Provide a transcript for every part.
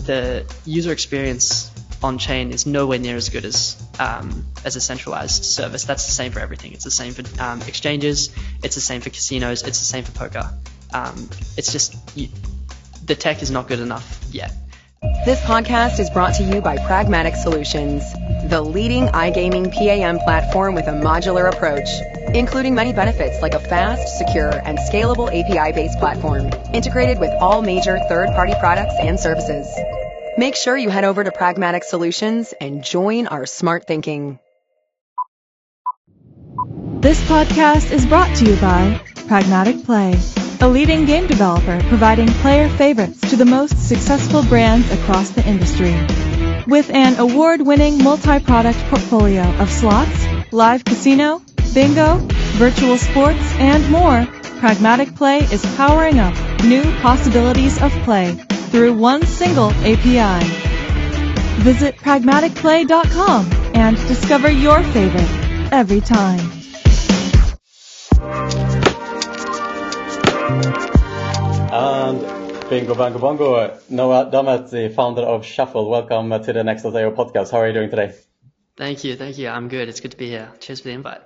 the user experience on chain is nowhere near as good as a centralized service. That's the same for everything. It's the same for exchanges. It's the same for casinos. It's the same for poker. It's just the tech is not good enough yet. This podcast is brought to you by Pragmatic Solutions, the leading iGaming PAM platform with a modular approach, including many benefits like a fast, secure, and scalable API-based platform, integrated with all major third-party products and services. Make sure you head over to Pragmatic Solutions and join our smart thinking. This podcast is brought to you by Pragmatic Play, a leading game developer providing player favorites to the most successful brands across the industry. With an award-winning multi-product portfolio of slots, live casino, bingo, virtual sports, and more, Pragmatic Play is powering up new possibilities of play through one single API. Visit pragmaticplay.com and discover your favorite every time. And bingo, bango, bongo. Noah Dummett, the founder of Shuffle. Welcome to the Next.io podcast. How are you doing today? Thank you. I'm good. It's good to be here. Cheers for the invite.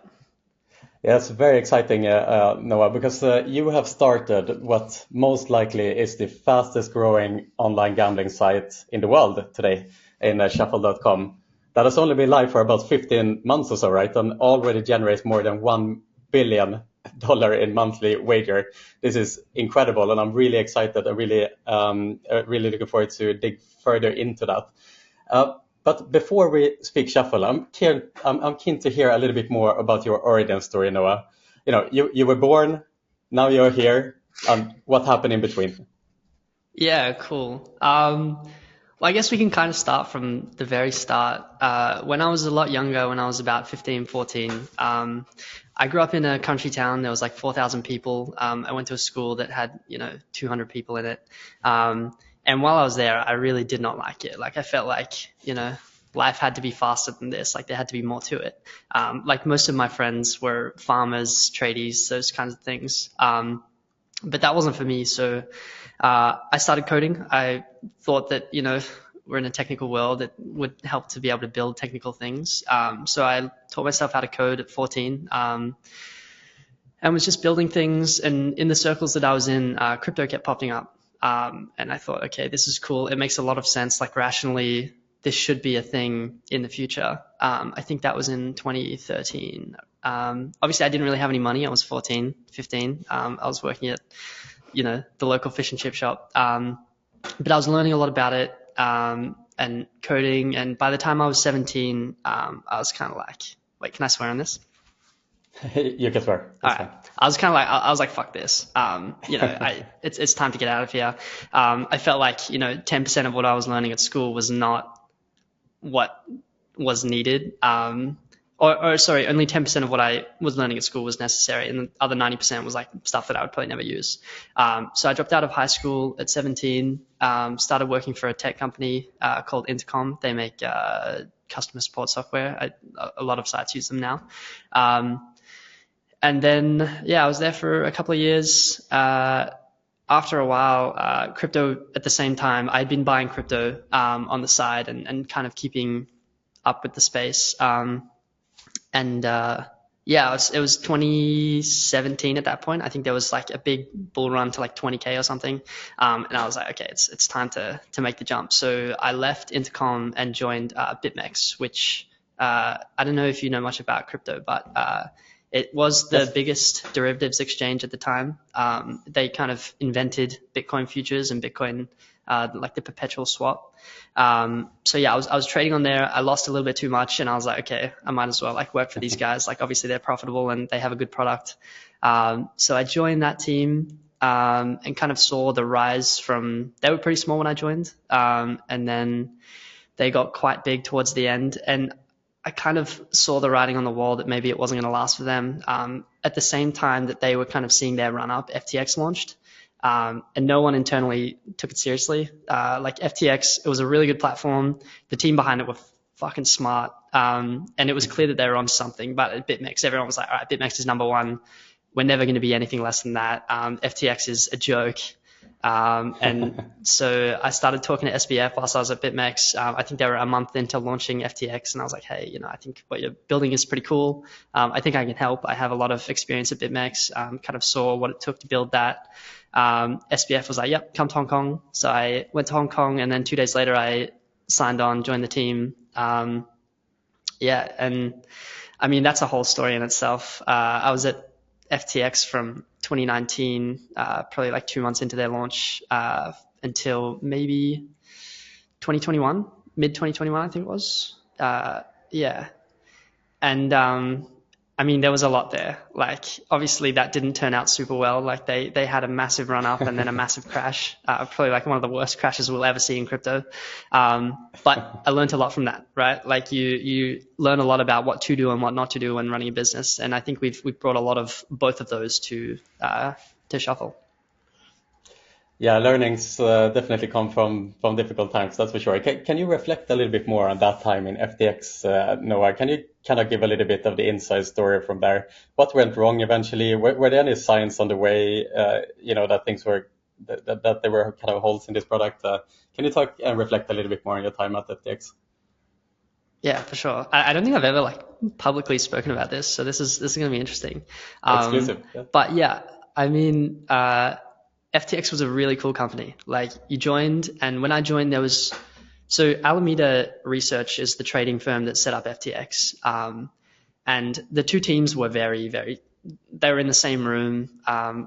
Yeah, it's very exciting, Noah, because you have started what most likely is the fastest growing online gambling site in the world today in shuffle.com. That has only been live for about 15 months or so, right? And already generates more than $1 billion in monthly wager. This is incredible, and I'm really excited and really looking forward to dig further into that. But before we speak Shuffle, I'm keen to hear a little bit more about your origin story, Noah. You know, you were born, now you're here, and what happened in between? Yeah, cool. Well, I guess we can kind of start from the very start. When I was a lot younger, when I was about 15, 14, I grew up in a country town. There was like 4,000 people. I went to a school that had, 200 people in it. And while I was there, I really did not like it. Like I felt like, life had to be faster than this. Like there had to be more to it. Like most of my friends were farmers, tradies, those kinds of things. But that wasn't for me. So I started coding. I thought that, we're in a technical world. It would help to be able to build technical things. So I taught myself how to code at 14 and was just building things. And in the circles that I was in, crypto kept popping up. And I thought, okay, this is cool. It makes a lot of sense. Like rationally, this should be a thing in the future. I think that was in 2013. Obviously, I didn't really have any money. I was 14, 15. I was working at, the local fish and chip shop. But I was learning a lot about it and coding. And by the time I was 17, I was kind of like, wait, can I swear on this? You can swear. All right. I was like, fuck this. It's time to get out of here. I felt like, 10% of what I was learning at school was not what was needed. Sorry, only 10% of what I was learning at school was necessary. And the other 90% was like stuff that I would probably never use. So I dropped out of high school at 17, started working for a tech company called Intercom. They make customer support software. A lot of sites use them now. And then, I was there for a couple of years. After a while, crypto at the same time, I'd been buying crypto on the side and kind of keeping up with the space. It was 2017 at that point. I think there was like a big bull run to like 20K or something. And I was like, okay, it's time to make the jump. So I left Intercom and joined BitMEX, which I don't know if you know much about crypto, but it was the biggest derivatives exchange at the time. They kind of invented Bitcoin futures and Bitcoin, like the perpetual swap. I was trading on there. I lost a little bit too much and I was like, okay, I might as well like work for these guys. Like obviously they're profitable and they have a good product. So I joined that team, and kind of saw the rise from, they were pretty small when I joined. And then they got quite big towards the end. And I kind of saw the writing on the wall that maybe it wasn't going to last for them. At the same time that they were kind of seeing their run up, FTX launched, and no one internally took it seriously. Like FTX, it was a really good platform. The team behind it were fucking smart. And it was clear that they were on something, but at BitMEX, everyone was like, all right, BitMEX is number one. We're never going to be anything less than that. FTX is a joke. And so I started talking to SBF whilst I was at BitMEX. I think they were a month into launching FTX, and I was like, hey, I think what you're building is pretty cool. I think I can help. I have a lot of experience at BitMEX, kind of saw what it took to build that. SBF was like, yep, come to Hong Kong. So I went to Hong Kong, and then 2 days later I signed on, joined the team. And I mean, that's a whole story in itself. I was at FTX from 2019, probably like 2 months into their launch, until maybe 2021, mid 2021, I think it was. And I mean, there was a lot there. Like, obviously that didn't turn out super well. Like they had a massive run up and then a massive crash, probably like one of the worst crashes we'll ever see in crypto. But I learned a lot from that, right? Like you learn a lot about what to do and what not to do when running a business. And I think we've brought a lot of both of those to Shuffle. Yeah, learnings definitely come from difficult times, that's for sure. Can you reflect a little bit more on that time in FTX, Noah? Can you kind of give a little bit of the inside story from there? What went wrong eventually? Were there any signs on the way, that things were, that there were kind of holes in this product? Can you talk and reflect a little bit more on your time at FTX? Yeah, for sure. I don't think I've ever like publicly spoken about this, so this is going to be interesting. Exclusive. Yeah. But yeah, I mean, FTX was a really cool company. Like, you joined, and when I joined, so Alameda Research is the trading firm that set up FTX. And the two teams were they were in the same room,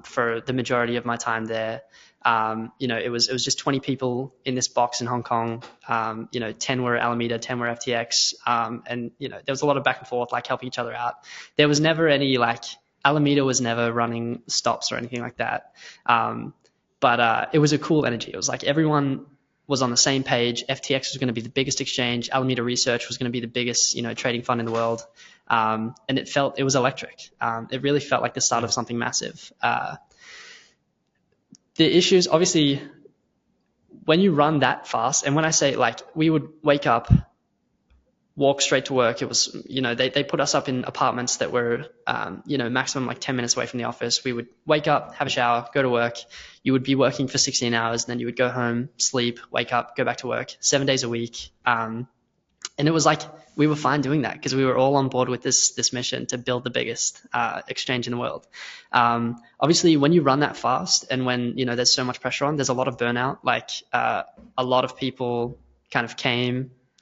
for the majority of my time there. It was just 20 people in this box in Hong Kong. 10 were Alameda, 10 were FTX. And there was a lot of back and forth, like helping each other out. There was never any Alameda was never running stops or anything like that. But it was a cool energy. It was like everyone was on the same page. FTX was going to be the biggest exchange. Alameda Research was going to be the biggest, trading fund in the world. And it was electric. It really felt like the start of something massive. The issues, obviously, when you run that fast, and when I say we would wake up, walk straight to work. It was, they put us up in apartments that were, maximum 10 minutes away from the office. We would wake up, have a shower, go to work. You would be working for 16 hours, and then you would go home, sleep, wake up, go back to work 7 days a week. And it was like, we were fine doing that because we were all on board with this mission to build the biggest exchange in the world. Obviously, when you run that fast and when, there's so much pressure on, there's a lot of burnout. A lot of people kind of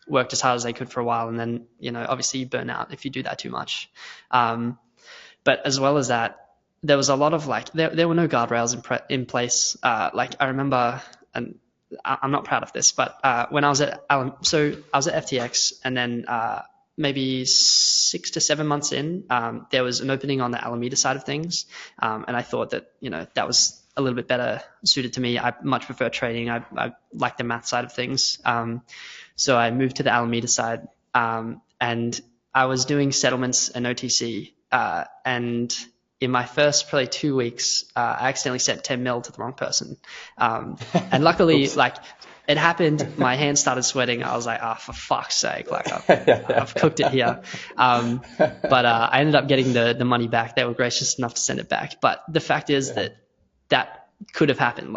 worked as hard as they could for a while, and then obviously you burn out if you do that too much. But as well as that, there was a lot of there were no guardrails in place. I remember, and I'm not proud of this, but when I was at FTX, and then maybe 6 to 7 months in, there was an opening on the Alameda side of things, and I thought that that was a little bit better suited to me. I much prefer trading. I like the math side of things. So I moved to the Alameda side, and I was doing settlements and OTC. And in my first probably 2 weeks, I accidentally sent 10 mil to the wrong person. And luckily, it happened. My hands started sweating. I was like, for fuck's sake, I've cooked it here. But I ended up getting the money back. They were gracious enough to send it back. But the fact is that could have happened.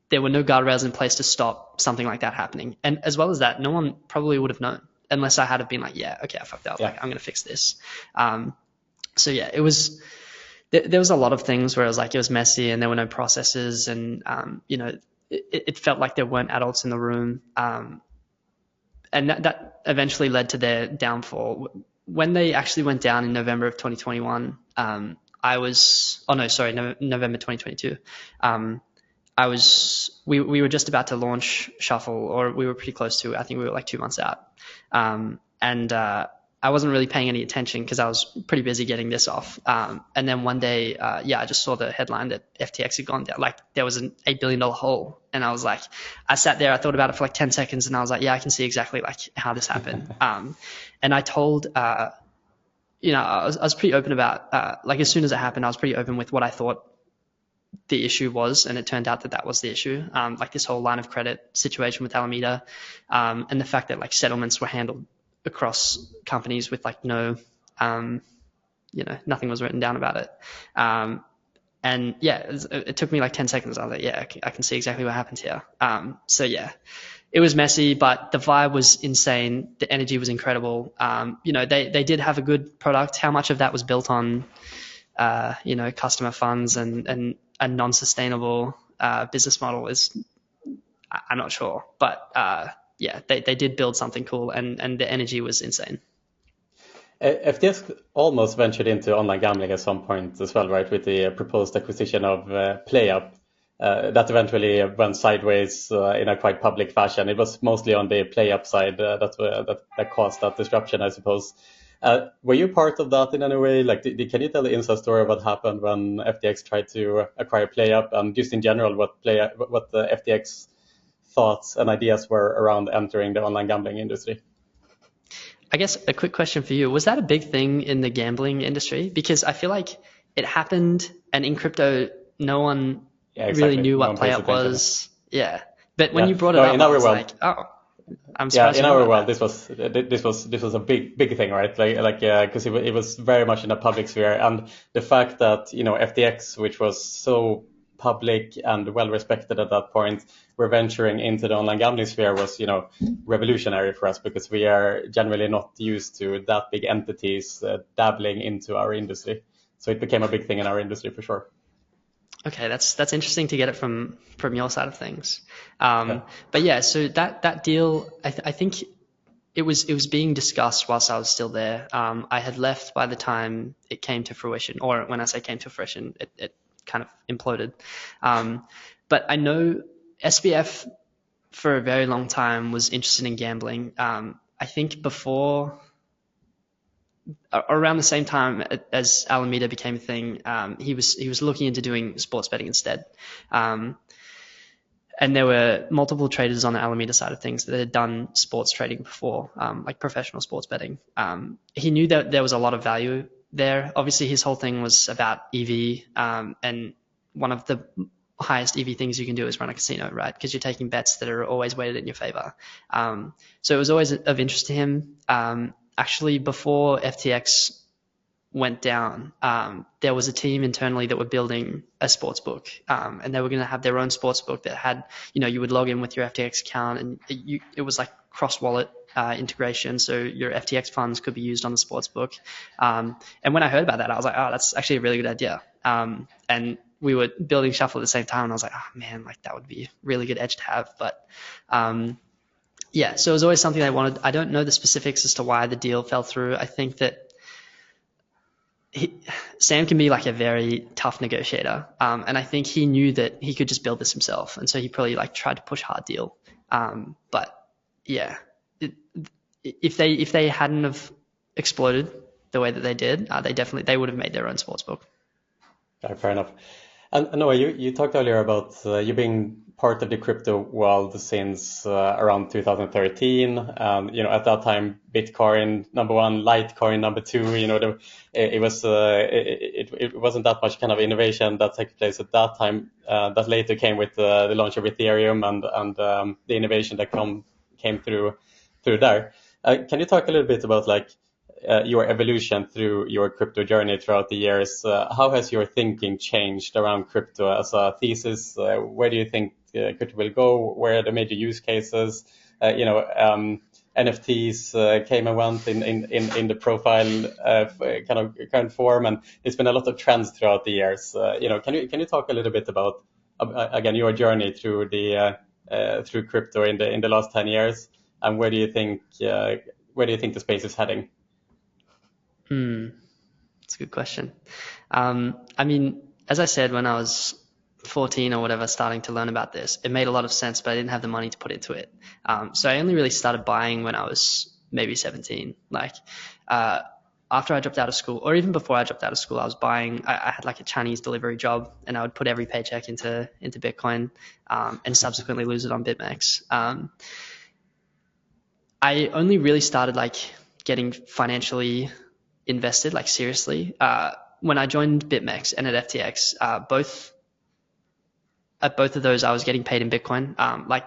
There were no guardrails in place to stop something like that happening. And as well as that, no one probably would have known unless I had have been okay, I fucked up. I'm going to fix this. So yeah, it was, there was a lot of things where it was messy and there were no processes, and, it felt like there weren't adults in the room. And that eventually led to their downfall. When they actually went down in November of 2021, November 2022. We were just about to launch Shuffle, or we were pretty close to. I think we were 2 months out. And I wasn't really paying any attention because I was pretty busy getting this off. And then one day, I just saw the headline that FTX had gone down. There was an $8 billion hole. And I was I sat there, I thought about it for 10 seconds, and I was I can see exactly how this happened. And I told, I was pretty open about, as soon as it happened, I was pretty open with what I thought the issue was, and it turned out that was the issue. This whole line of credit situation with Alameda, and the fact that settlements were handled across companies with no, nothing was written down about it. And yeah, it took me like 10 seconds. I was like, yeah, I can see exactly what happened here. So yeah, it was messy, but the vibe was insane. The energy was incredible. They did have a good product. How much of that was built on, customer funds and a non-sustainable business model is, I'm not sure. But yeah, they did build something cool, and the energy was insane. FTX almost ventured into online gambling at some point as well, right? With the proposed acquisition of PlayUp. That eventually went sideways in a quite public fashion. It was mostly on the PlayUp side that caused that disruption, I suppose. Were you part of that in any way? Like, can you tell the inside story of what happened when FTX tried to acquire PlayUp, and just in general what the FTX thoughts and ideas were around entering the online gambling industry? I guess a quick question for you. Was that a big thing in the gambling industry? Because I feel like it happened, and in crypto, no one really knew what PlayUp was. Yeah. But when you brought it up, I was like, oh, I'm surprised. In our world, this was a big thing, right? Because it was very much in the public sphere, and the fact that FTX, which was so public and well respected at that point, we're venturing into the online gambling sphere was revolutionary for us, because we are generally not used to that big entities dabbling into our industry. So it became a big thing in our industry for sure. Okay, that's interesting to get it from your side of things. But yeah, so that deal, I think it was being discussed whilst I was still there. I had left by the time it came to fruition, or when I say came to fruition, it kind of imploded. But I know SBF for a very long time was interested in gambling. I think around the same time as Alameda became a thing, he was looking into doing sports betting instead. And there were multiple traders on the Alameda side of things that had done sports trading before, like professional sports betting. He knew that there was a lot of value there. Obviously, his whole thing was about EV, and one of the highest EV things you can do is run a casino, right? Because you're taking bets that are always weighted in your favor. So it was always of interest to him. Actually, before FTX went down, there was a team internally that were building a sports book, and they were going to have their own sports book that had, you would log in with your FTX account, and it was like cross-wallet integration, so your FTX funds could be used on the sports book. And when I heard about that, I was like, oh, that's actually a really good idea. And we were building Shuffle at the same time, and I was like, oh man, like that would be a really good edge to have. But yeah, so it was always something I wanted. I don't know the specifics as to why the deal fell through. I think that Sam can be like a very tough negotiator, and I think he knew that he could just build this himself, and so he probably like tried to push hard deal. But yeah, if they hadn't have exploded the way that they did, they would have made their own sportsbook. Fair enough. And Noah, you talked earlier about you being part of the crypto world since around 2013. At that time, Bitcoin number one, Litecoin number two. It wasn't that much kind of innovation that took place at that time. That later came with the launch of Ethereum and the innovation that came through there. Can you talk a little bit about your evolution through your crypto journey throughout the years? How has your thinking changed around crypto as a thesis? Where do you think crypto will go? Where are the major use cases? NFTs came and went in the profile kind of current form, and there's been a lot of trends throughout the years. Can you talk a little bit about again your journey through through crypto in the last 10 years, and where do you think the space is heading? That's a good question. I mean, as I said, when I was 14 or whatever, starting to learn about this, it made a lot of sense, but I didn't have the money to put into it. So I only really started buying when I was maybe 17. After I dropped out of school, or even before I dropped out of school, I was buying. I had like a Chinese delivery job, and I would put every paycheck into Bitcoin, and subsequently lose it on BitMEX. I only really started getting financially invested, seriously, when I joined BitMEX and at FTX. At both of those, I was getting paid in Bitcoin.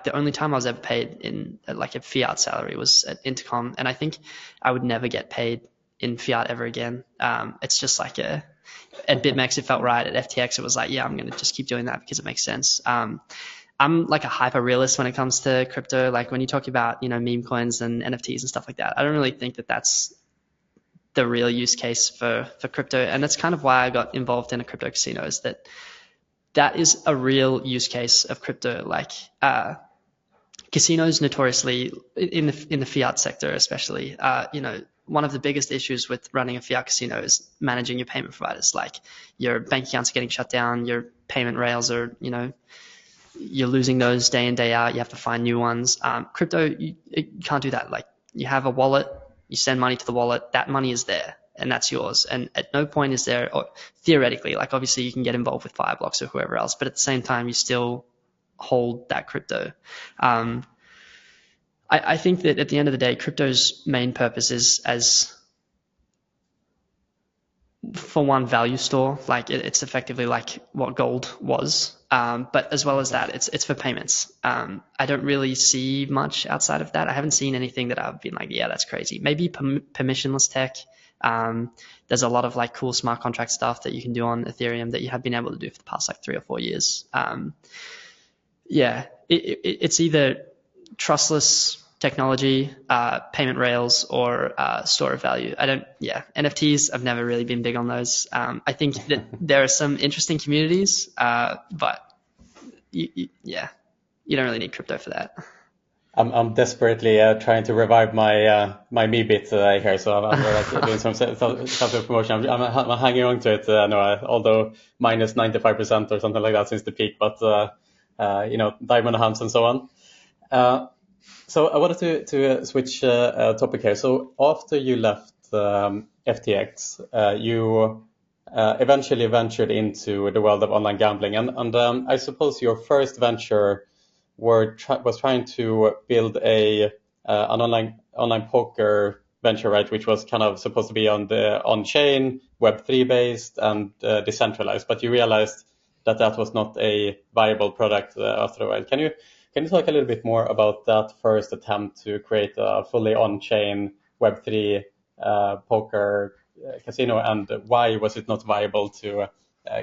The only time I was ever paid in a fiat salary was at Intercom, and I think I would never get paid in fiat ever again. It's just at BitMEX, it felt right. At FTX, it was like, yeah, I'm going to just keep doing that because it makes sense. I'm like a hyper realist when it comes to crypto. Like when you talk about, meme coins and NFTs and stuff like that, I don't really think that that's the real use case for crypto. And that's kind of why I got involved in a crypto casino, is that is a real use case of crypto. Like, casinos notoriously in the fiat sector, especially, one of the biggest issues with running a fiat casino is managing your payment providers. Like your bank accounts are getting shut down, your payment rails are, you're losing those day in, day out. You have to find new ones. Crypto, you can't do that. Like you have a wallet, you send money to the wallet, that money is there and that's yours. And at no point is there, or theoretically, like obviously you can get involved with Fireblocks or whoever else, but at the same time, you still hold that crypto. I think that at the end of the day, crypto's main purpose is as, for one, value store. Like it's effectively like what gold was. But as well as that, it's for payments. I don't really see much outside of that. I haven't seen anything that I've been like, yeah, that's crazy. Maybe permissionless tech. There's a lot of like cool smart contract stuff that you can do on Ethereum that you have been able to do for the past like 3 or 4 years. It's either trustless technology, payment rails, or store of value. NFTs, I've never really been big on those. I think that there are some interesting communities, but you don't really need crypto for that. I'm desperately trying to revive my Meebit here, so I'm like doing some promotion. I'm hanging on to it, although minus 95% or something like that since the peak, but diamond hands and so on. So I wanted to switch topic here. So after you left FTX, you eventually ventured into the world of online gambling, and I suppose your first venture was trying to build an online poker venture, right? Which was kind of supposed to be on-chain, Web3 based, and decentralized. But you realized that was not a viable product after a while. Can you talk a little bit more about that first attempt to create a fully on-chain Web3 poker casino, and why was it not viable to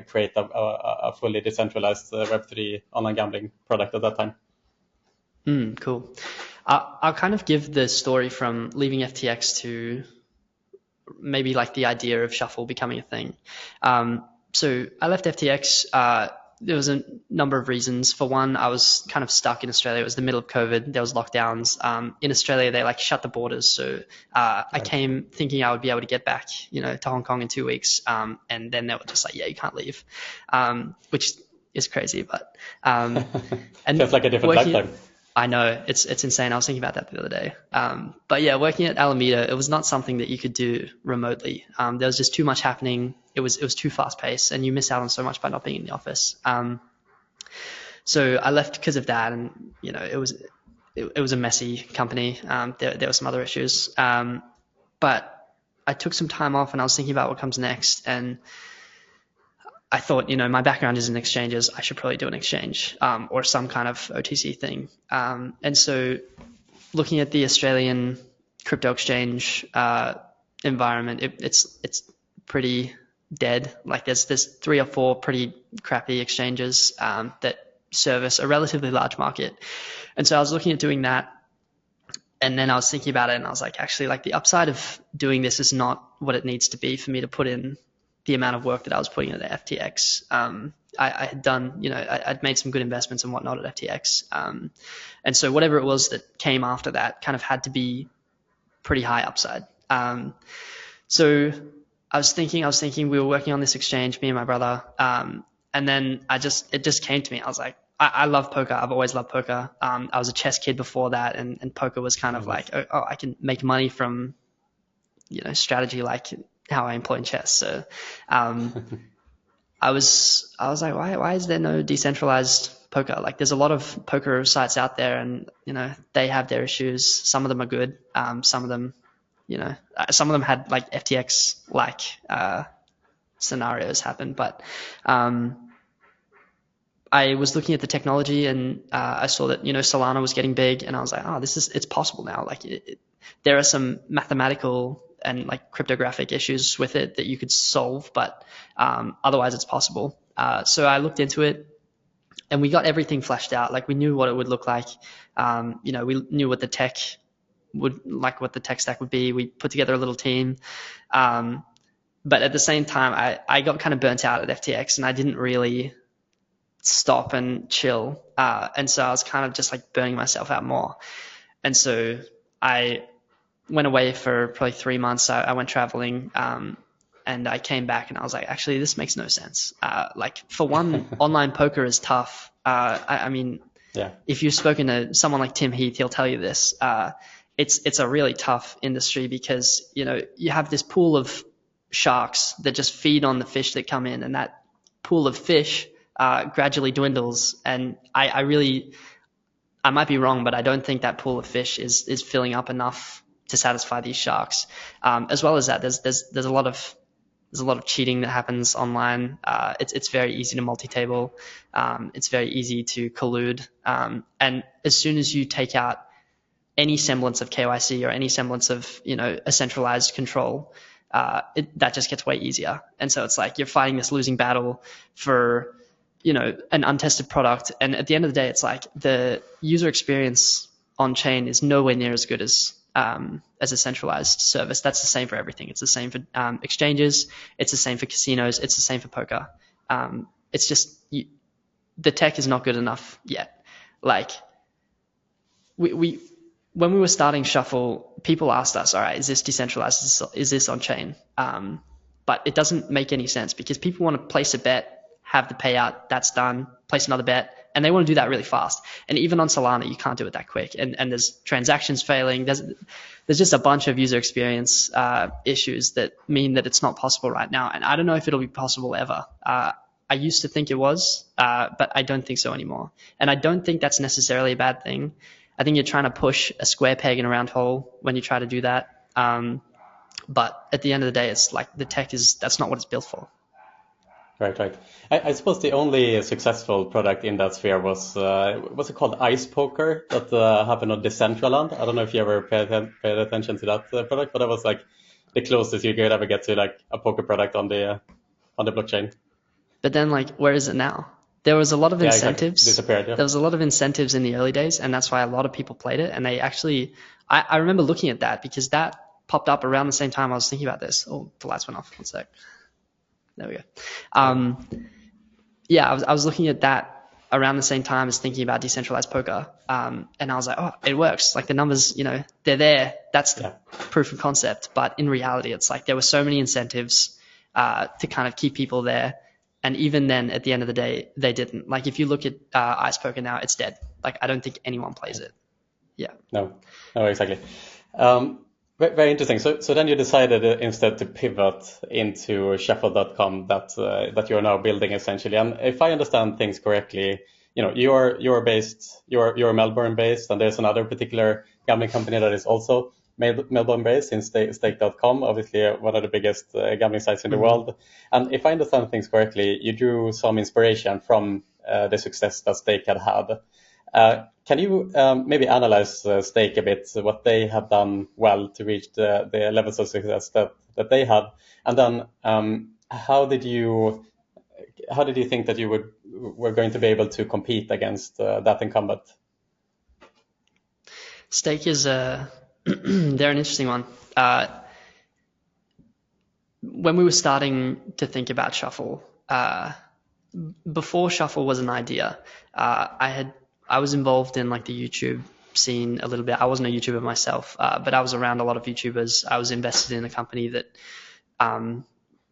create a fully decentralized Web3 online gambling product at that time? Cool. I'll kind of give the story from leaving FTX to maybe like the idea of Shuffle becoming a thing. So I left FTX. There was a number of reasons. For one, I was kind of stuck in Australia. It was the middle of COVID. There was lockdowns. In Australia, they like shut the borders. So I came thinking I would be able to get back, to Hong Kong in 2 weeks. And then they were just like, yeah, you can't leave, which is crazy. But and feels like a different lifetime. I know, it's insane. I was thinking about that the other day. But yeah, working at Alameda, it was not something that you could do remotely. There was just too much happening. It was too fast paced, and you miss out on so much by not being in the office. So I left because of that, and it was a messy company. There were some other issues. But I took some time off, and I was thinking about what comes next, and I thought, my background is in exchanges. I should probably do an exchange or some kind of OTC thing. And so looking at the Australian crypto exchange environment, it's pretty dead. Like there's 3 or 4 pretty crappy exchanges that service a relatively large market. And so I was looking at doing that. And then I was thinking about it, and I was like, actually, like the upside of doing this is not what it needs to be for me to put in the amount of work that I was putting into FTX. I had done, I'd made some good investments and whatnot at FTX. And so whatever it was that came after that kind of had to be pretty high upside. So I was thinking we were working on this exchange, me and my brother. And then it just came to me. I was like, I love poker. I've always loved poker. I was a chess kid before that, and poker was kind of like, I can make money from, strategy like how I employ in chess. So I was like, why is there no decentralized poker? Like there's a lot of poker sites out there, and they have their issues. Some of them are good. Some of them had like FTX like scenarios happen. But I was looking at the technology, and I saw that Solana was getting big, and I was like, it's possible now. Like there are some mathematical and like cryptographic issues with it that you could solve, but otherwise it's possible. So I looked into it, and we got everything fleshed out. Like, we knew what it would look like. We knew what the tech what the tech stack would be. We put together a little team. But at the same time, I got kind of burnt out at FTX, and I didn't really stop and chill. And so I was kind of just like burning myself out more. And so I went away for probably 3 months. I went traveling, and I came back and I was like, actually, this makes no sense. Like, for one, online poker is tough. I mean, if you've spoken to someone like Tim Heath, he'll tell you this. It's a really tough industry because, you have this pool of sharks that just feed on the fish that come in, and that pool of fish gradually dwindles. And I might be wrong, but I don't think that pool of fish is filling up enough to satisfy these sharks. As well as that, there's a lot of cheating that happens online. It's very easy to multi-table. It's very easy to collude. And as soon as you take out any semblance of KYC or any semblance of, a centralized control, that just gets way easier. And so it's like you're fighting this losing battle for, an untested product. And at the end of the day, it's like the user experience on chain is nowhere near as good as a centralized service. That's the same for everything. It's the same for exchanges. It's the same for casinos. It's the same for poker. It's just the tech is not good enough yet. Like, when we were starting Shuffle, people asked us, all right, is this decentralized? Is this on chain? But it doesn't make any sense because people want to place a bet, have the payout, that's done, place another bet, and they want to do that really fast. And even on Solana, you can't do it that quick. And there's transactions failing. There's just a bunch of user experience issues that mean that it's not possible right now. And I don't know if it'll be possible ever. I used to think it was, but I don't think so anymore. And I don't think that's necessarily a bad thing. I think you're trying to push a square peg in a round hole when you try to do that. But at the end of the day, it's like the tech that's not what it's built for. Right. I suppose the only successful product in that sphere was what's it called, Ice Poker, that happened on Decentraland. I don't know if you ever paid attention to that product, but that was like the closest you could ever get to like a poker product on the blockchain. But then, like, where is it now? There was a lot of incentives. Exactly. Disappeared, yeah. There was a lot of incentives in the early days, and that's why a lot of people played it. And they actually, I remember looking at that because that popped up around the same time I was thinking about this. Oh, the lights went off. One sec. There we go. I was looking at that around the same time as thinking about decentralized poker. And I was like, oh, it works. Like, the numbers, they're there. That's the proof of concept. But in reality, it's like there were so many incentives to kind of keep people there. And even then, at the end of the day, they didn't. Like, if you look at Ice Poker now, it's dead. Like, I don't think anyone plays it. Yeah. No, exactly. Very interesting. So then you decided instead to pivot into Shuffle.com that you are now building essentially. And if I understand things correctly, you're Melbourne based, and there's another particular gambling company that is also Melbourne based in Stake.com, obviously one of the biggest gambling sites in the world. And if I understand things correctly, you drew some inspiration from the success that Stake had. Can you maybe analyze Stake a bit, what they have done well to reach the levels of success that they had? And then how did you think that you were going to be able to compete against that incumbent? Stake is they're an interesting one. When we were starting to think about Shuffle, before Shuffle was an idea, I was involved in like the YouTube scene a little bit. I wasn't a YouTuber myself, but I was around a lot of YouTubers. I was invested in a company that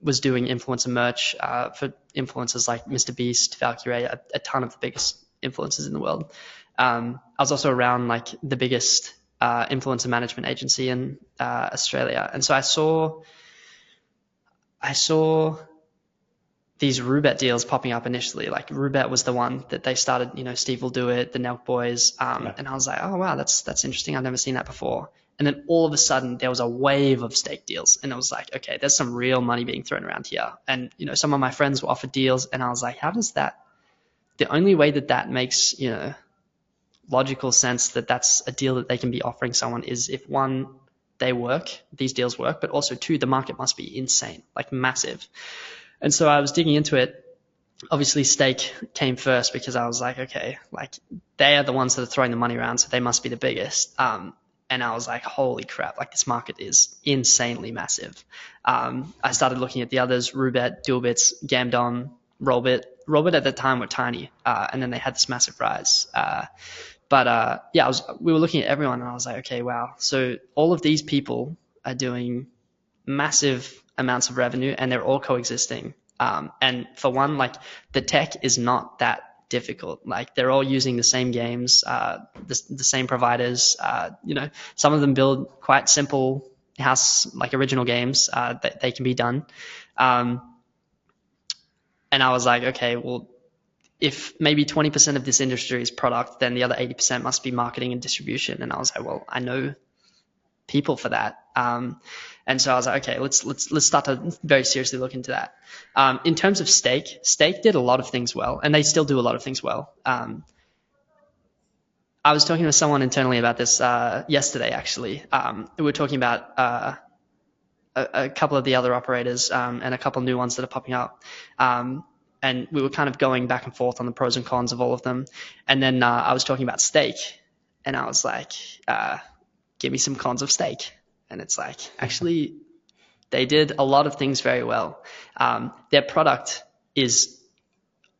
was doing influencer merch for influencers like Mr. Beast, Valkyrie, a ton of the biggest influencers in the world. I was also around like the biggest influencer management agency in Australia. And so I saw these Roobet deals popping up initially. Like, Roobet was the one that they started, Steve will do it, the Nelk boys. And I was like, oh wow, that's interesting. I've never seen that before. And then all of a sudden there was a wave of Stake deals, and it was like, okay, there's some real money being thrown around here. And some of my friends were offered deals, and I was like, how does that, the only way that makes logical sense that that's a deal that they can be offering someone is if, one, these deals work, but also two, the market must be insane, like massive. And so I was digging into it. Obviously stake came first because I was like, okay, like they are the ones that are throwing the money around, so they must be the biggest. And I was like, holy crap, like this market is insanely massive. I started looking at the others, Roobet, Dualbits, Gamdom, Rollbit. Rollbit at the time were tiny, and then they had this massive rise. We were looking at everyone, and I was like, okay, wow. So all of these people are doing massive amounts of revenue, and they're all coexisting. And for one, like the tech is not that difficult. Like they're all using the same games, the same providers. Some of them build quite simple house, like original games that they can be done. And I was like, okay, well, if maybe 20% of this industry is product, then the other 80% must be marketing and distribution. And I was like, well, I know people for that. And so I was like, okay, let's start to very seriously look into that. In terms of Stake did a lot of things well, and they still do a lot of things well. I was talking to someone internally about this yesterday, actually. We were talking about a couple of the other operators and a couple of new ones that are popping up. And we were kind of going back and forth on the pros and cons of all of them. And then I was talking about Stake, and I was like, give me some cons of Stake. And it's like, actually, they did a lot of things very well. Their product is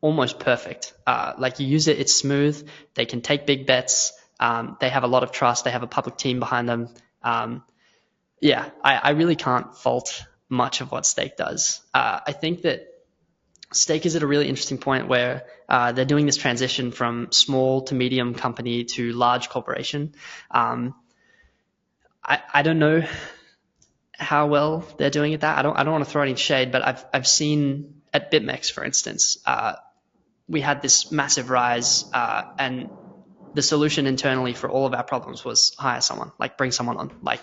almost perfect. Like you use it, it's smooth. They can take big bets. They have a lot of trust. They have a public team behind them. I really can't fault much of what Stake does. I think that Stake is at a really interesting point where they're doing this transition from small to medium company to large corporation. I don't know how well they're doing at that. I don't want to throw any shade, but I've seen at BitMEX, for instance, we had this massive rise, and the solution internally for all of our problems was hire someone, like bring someone on, like,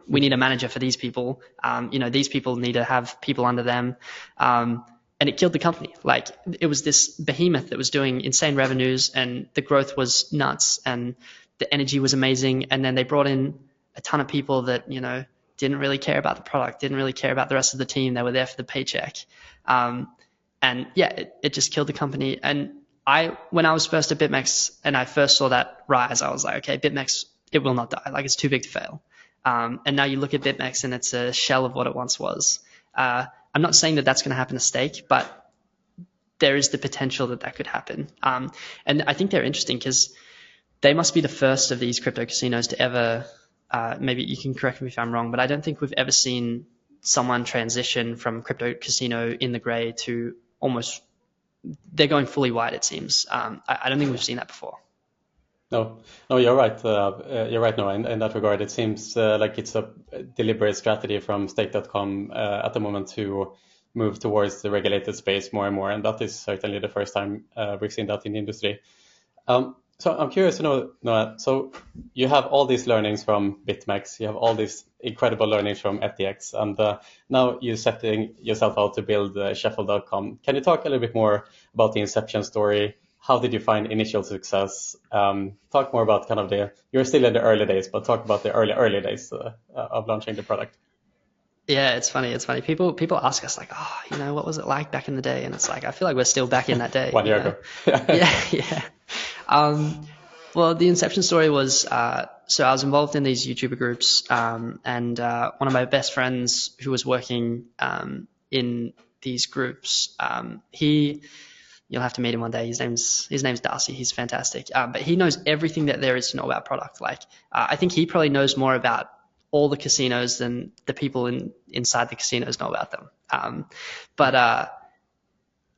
we need a manager for these people. These people need to have people under them. And it killed the company. Like it was this behemoth that was doing insane revenues, and the growth was nuts, and the energy was amazing. And then they brought in a ton of people that, didn't really care about the product, didn't really care about the rest of the team. They were there for the paycheck. It just killed the company. And when I was first at BitMEX and I first saw that rise, I was like, okay, BitMEX, it will not die. Like it's too big to fail. And now you look at BitMEX and it's a shell of what it once was. I'm not saying that that's going to happen to Stake, but there is the potential that could happen. And I think they're interesting because they must be the first of these crypto casinos to ever, maybe you can correct me if I'm wrong, but I don't think we've ever seen someone transition from crypto casino in the gray to almost, they're going fully wide, it seems. I don't think we've seen that before. No, you're right. You're right, Noah. In that regard, it seems like it's a deliberate strategy from Stake.com at the moment to move towards the regulated space more and more, and that is certainly the first time we've seen that in the industry. So I'm curious to know, Noah, so you have all these learnings from BitMEX, you have all these incredible learnings from FTX, and now you're setting yourself out to build Shuffle.com. Can you talk a little bit more about the inception story? How did you find initial success? Talk more about kind of you're still in the early days, but talk about the early days of launching the product. Yeah, it's funny. People ask us like, what was it like back in the day? And it's like, I feel like we're still back in that day. 1 year ago. Yeah. Well, the inception story was, so I was involved in these YouTuber groups, and one of my best friends who was working in these groups, you'll have to meet him one day. His name's Darcy. He's fantastic. But he knows everything that there is to know about product. Like, I think he probably knows more about all the casinos than the people inside the casinos know about them.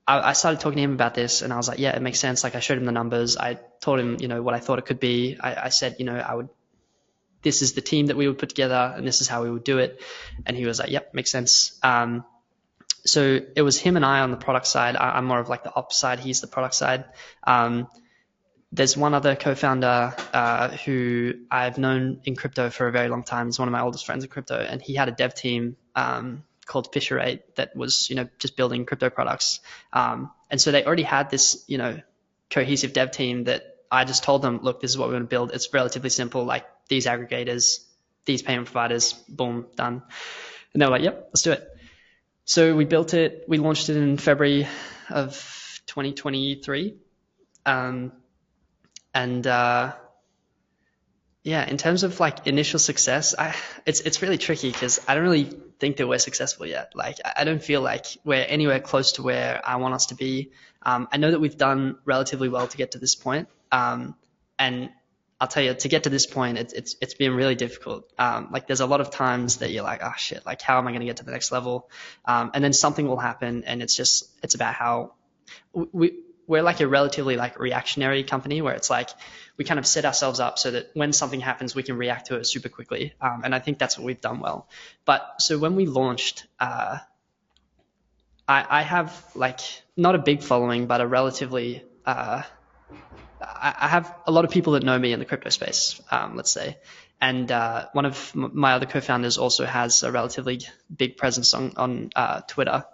I started talking to him about this, and I was like, yeah, it makes sense. Like I showed him the numbers. I told him, what I thought it could be. I said, this is the team that we would put together, and this is how we would do it. And he was like, yep, makes sense. So it was him and I on the product side. I'm more of like the ops side. He's the product side. There's one other co-founder who I've known in crypto for a very long time. He's one of my oldest friends in crypto, and he had a dev team called Fisher 8 that was, just building crypto products. And so they already had this, cohesive dev team that I just told them, look, this is what we're going to build. It's relatively simple, like these aggregators, these payment providers, boom, done. And they were like, yep, let's do it. So we built it, we launched it in February of 2023. Yeah, in terms of like initial success, it's really tricky because I don't really think that we're successful yet. Like, I don't feel like we're anywhere close to where I want us to be. I know that we've done relatively well to get to this point. And I'll tell you, to get to this point, it's been really difficult. Like, there's a lot of times that you're like, oh shit, like, how am I going to get to the next level? And then something will happen, and it's about how we're like a relatively like reactionary company, where it's like we kind of set ourselves up so that when something happens, we can react to it super quickly. And I think that's what we've done well. But so when we launched, I have like not a big following, but a relatively, I have a lot of people that know me in the crypto space, let's say. And one of my other co-founders also has a relatively big presence on Twitter.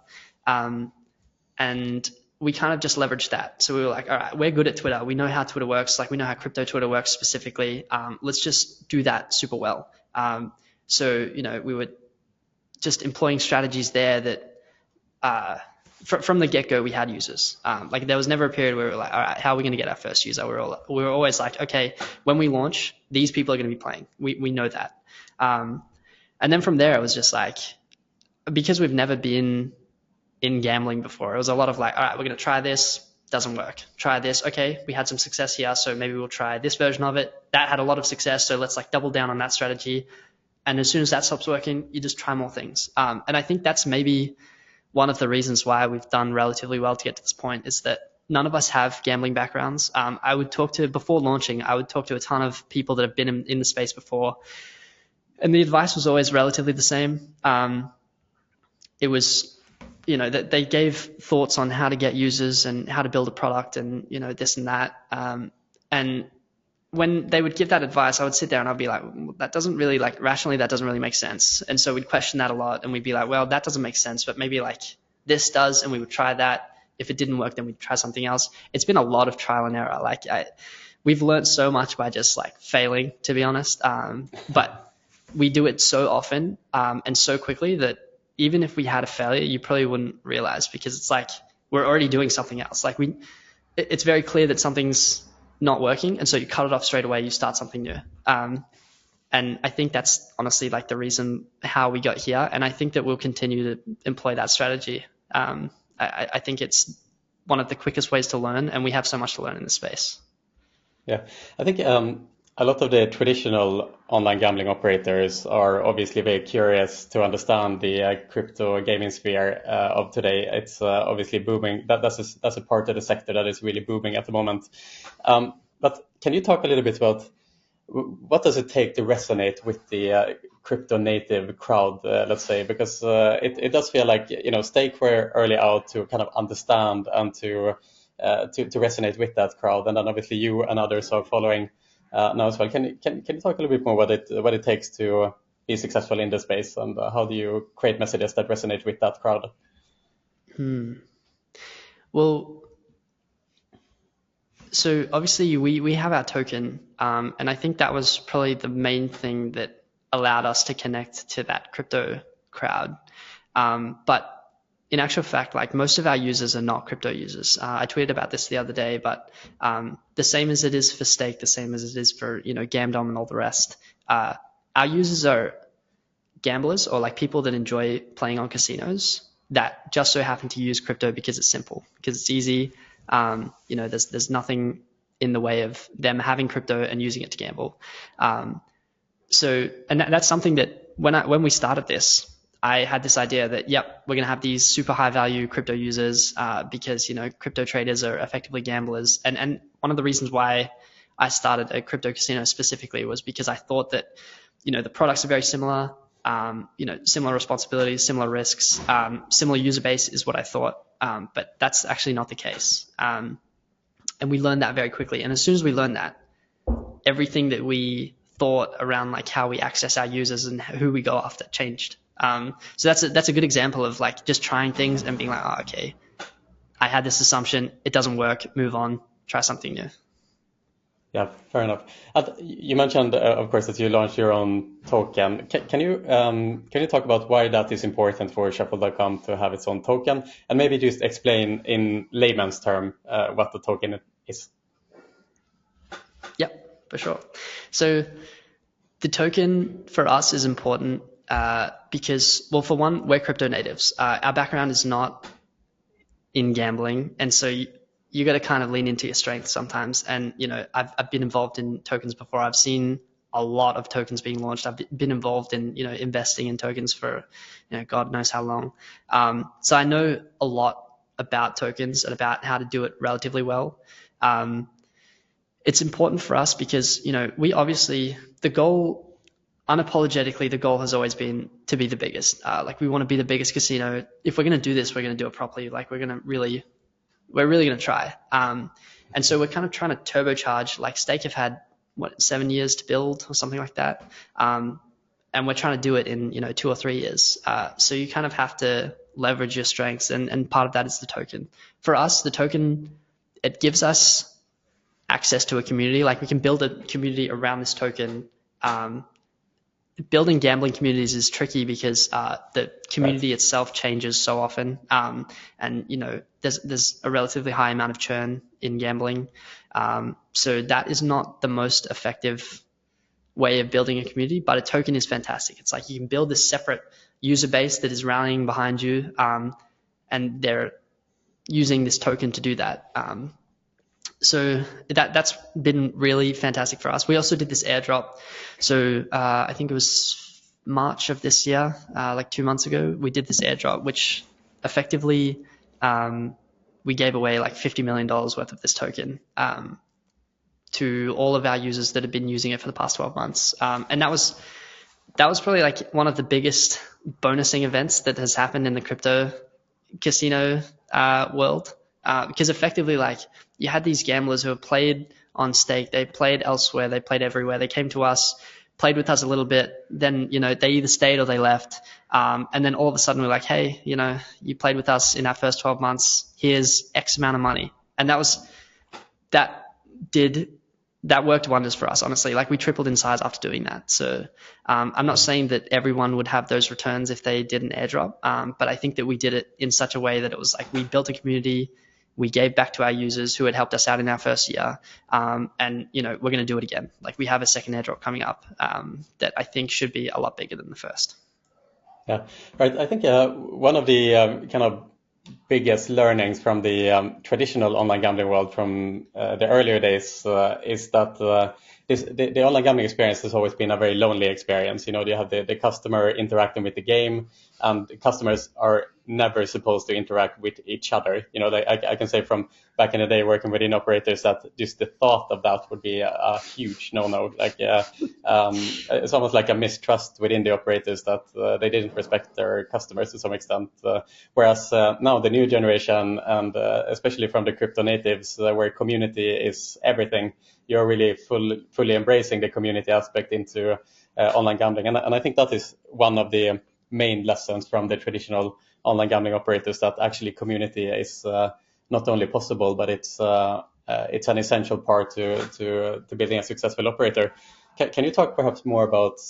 And we kind of just leveraged that. So we were like, all right, we're good at Twitter. We know how Twitter works. Like, we know how crypto Twitter works specifically. Let's just do that super well. So, you know, we were just employing strategies there that from the get-go we had users. Like, there was never a period where we were like, all right, how are we going to get our first user? We were always like, okay, when we launch, these people are going to be playing. We know that. And then from there, it was just like, because we've never been in gambling before, it was a lot of like, all right, we're going to try this, doesn't work. Try this, okay, we had some success here, so maybe we'll try this version of it. That had a lot of success, so let's like double down on that strategy. And as soon as that stops working, you just try more things. And I think that's maybe one of the reasons why we've done relatively well to get to this point, is that none of us have gambling backgrounds. Before launching, I would talk to a ton of people that have been in the space before, and the advice was always relatively the same. It was, you know, that they gave thoughts on how to get users and how to build a product and, you know, this and that. And when they would give that advice, I would sit there and I'd be like, well, that doesn't really, like, rationally, that doesn't really make sense. And so we'd question that a lot, and we'd be like, well, that doesn't make sense, but maybe like this does. And we would try that. If it didn't work, then we'd try something else. It's been a lot of trial and error. Like, we've learned so much by just like failing, to be honest. But we do it so often and so quickly that even if we had a failure, you probably wouldn't realize, because it's like we're already doing something else. Like, it's very clear that something's not working, and so you cut it off straight away, you start something new. And I think that's honestly like the reason how we got here, and I think that we'll continue to employ that strategy. I think it's one of the quickest ways to learn, and we have so much to learn in this space. Yeah, I think a lot of the traditional online gambling operators are obviously very curious to understand the crypto gaming sphere of today. It's obviously booming. That's a part of the sector that is really booming at the moment. But can you talk a little bit about what does it take to resonate with the crypto native crowd, let's say, because it does feel like, you know, Stake were early out to kind of understand and to resonate with that crowd, and then obviously you and others are following now as well. Can you talk a little bit more what it takes to be successful in this space, and how do you create messages that resonate with that crowd? Well, so obviously we have our token, and I think that was probably the main thing that allowed us to connect to that crypto crowd. But in actual fact, like, most of our users are not crypto users. I tweeted about this the other day, but the same as it is for Stake, the same as it is for, you know, Gamdom and all the rest, our users are gamblers, or like people that enjoy playing on casinos that just so happen to use crypto because it's simple, because it's easy. You know, there's nothing in the way of them having crypto and using it to gamble. So that's something that when we started this, I had this idea that, yep, we're going to have these super high value crypto users because, you know, crypto traders are effectively gamblers. And one of the reasons why I started a crypto casino specifically was because I thought that, you know, the products are very similar, you know, similar responsibilities, similar risks, similar user base is what I thought. But that's actually not the case. And we learned that very quickly. And as soon as we learned that, everything that we thought around like how we access our users and who we go after changed. So that's a good example of like just trying things and being like, oh, okay, I had this assumption, it doesn't work, move on, try something new. Yeah, fair enough. You mentioned, of course, that you launched your own token. Can you talk about why that is important for Shuffle.com to have its own token, and maybe just explain in layman's term what the token is? Yep, for sure. So the token for us is important because, well, for one, we're crypto natives. Our background is not in gambling, and so you got to kind of lean into your strengths sometimes. And I've been involved in tokens before. I've seen a lot of tokens being launched. I've been involved in investing in tokens for God knows how long. So I know a lot about tokens and about how to do it relatively well. It's important for us because we obviously, the goal, unapologetically, the goal has always been to be the biggest. Like, we want to be the biggest casino. If we're going to do this, we're going to do it properly. Like, we're really going to try. And so we're kind of trying to turbocharge. Like, Stake have had 7 years to build or something like that. And we're trying to do it in 2 or 3 years. So you kind of have to leverage your strengths, and part of that is the token. For us, the token, it gives us access to a community. Like, we can build a community around this token. Building gambling communities is tricky because the community itself changes so often, and there's a relatively high amount of churn in gambling. So that is not the most effective way of building a community, but a token is fantastic. It's like you can build this separate user base that is rallying behind you, and they're using this token to do that. So that's been really fantastic for us. We also did this airdrop. So I think it was March of this year, like 2 months ago, we did this airdrop, which effectively we gave away like $50 million worth of this token to all of our users that have been using it for the past 12 months. And that was probably like one of the biggest bonusing events that has happened in the crypto casino world. Because effectively, like, you had these gamblers who have played on Stake, they played elsewhere, they played everywhere. They came to us, played with us a little bit, then they either stayed or they left. And then all of a sudden we're like, hey, you played with us in our first 12 months. Here's X amount of money. And that worked wonders for us, honestly. Like, we tripled in size after doing that. So I'm not saying that everyone would have those returns if they did an airdrop, but I think that we did it in such a way that it was like we built a community. We gave back to our users who had helped us out in our first year. And, we're going to do it again. Like, we have a second airdrop coming up that I think should be a lot bigger than the first. Yeah, right. I think one of the kind of biggest learnings from the traditional online gambling world from the earlier days is that the online gambling experience has always been a very lonely experience. You have the customer interacting with the game, and the customers are never supposed to interact with each other. I can say from back in the day working within operators that just the thought of that would be a huge no-no. Like it's almost like a mistrust within the operators that they didn't respect their customers to some extent. Whereas now the new generation, and especially from the crypto natives, where community is everything, you're really fully embracing the community aspect into online gambling. And I think that is one of the main lessons from the traditional online gambling operators, that actually community is not only possible, but it's an essential part to building a successful operator. Can you talk perhaps more about,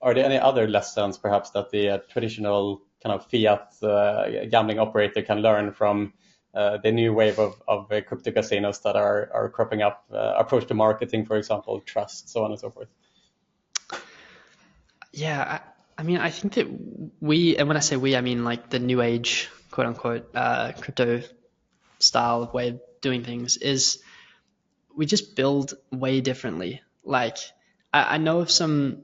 are there any other lessons perhaps that the traditional kind of fiat gambling operator can learn from the new wave of crypto casinos that are cropping up, approach to marketing, for example, trust, so on and so forth? Yeah, I mean, I think that we, and when I say we, I mean like the new age, quote unquote, crypto style way of doing things, is we just build way differently. Like, I know of some,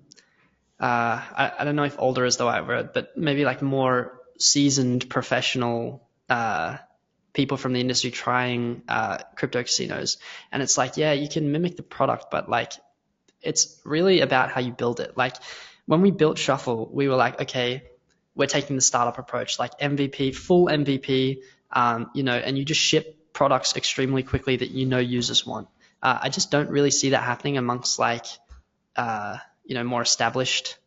I don't know if older is the right word, but maybe like more seasoned professional people from the industry trying crypto casinos. And it's like, yeah, you can mimic the product, but like, it's really about how you build it. Like, when we built Shuffle, we were like, okay, we're taking the startup approach, like MVP, full MVP, and you just ship products extremely quickly that users want. I just don't really see that happening amongst like, more established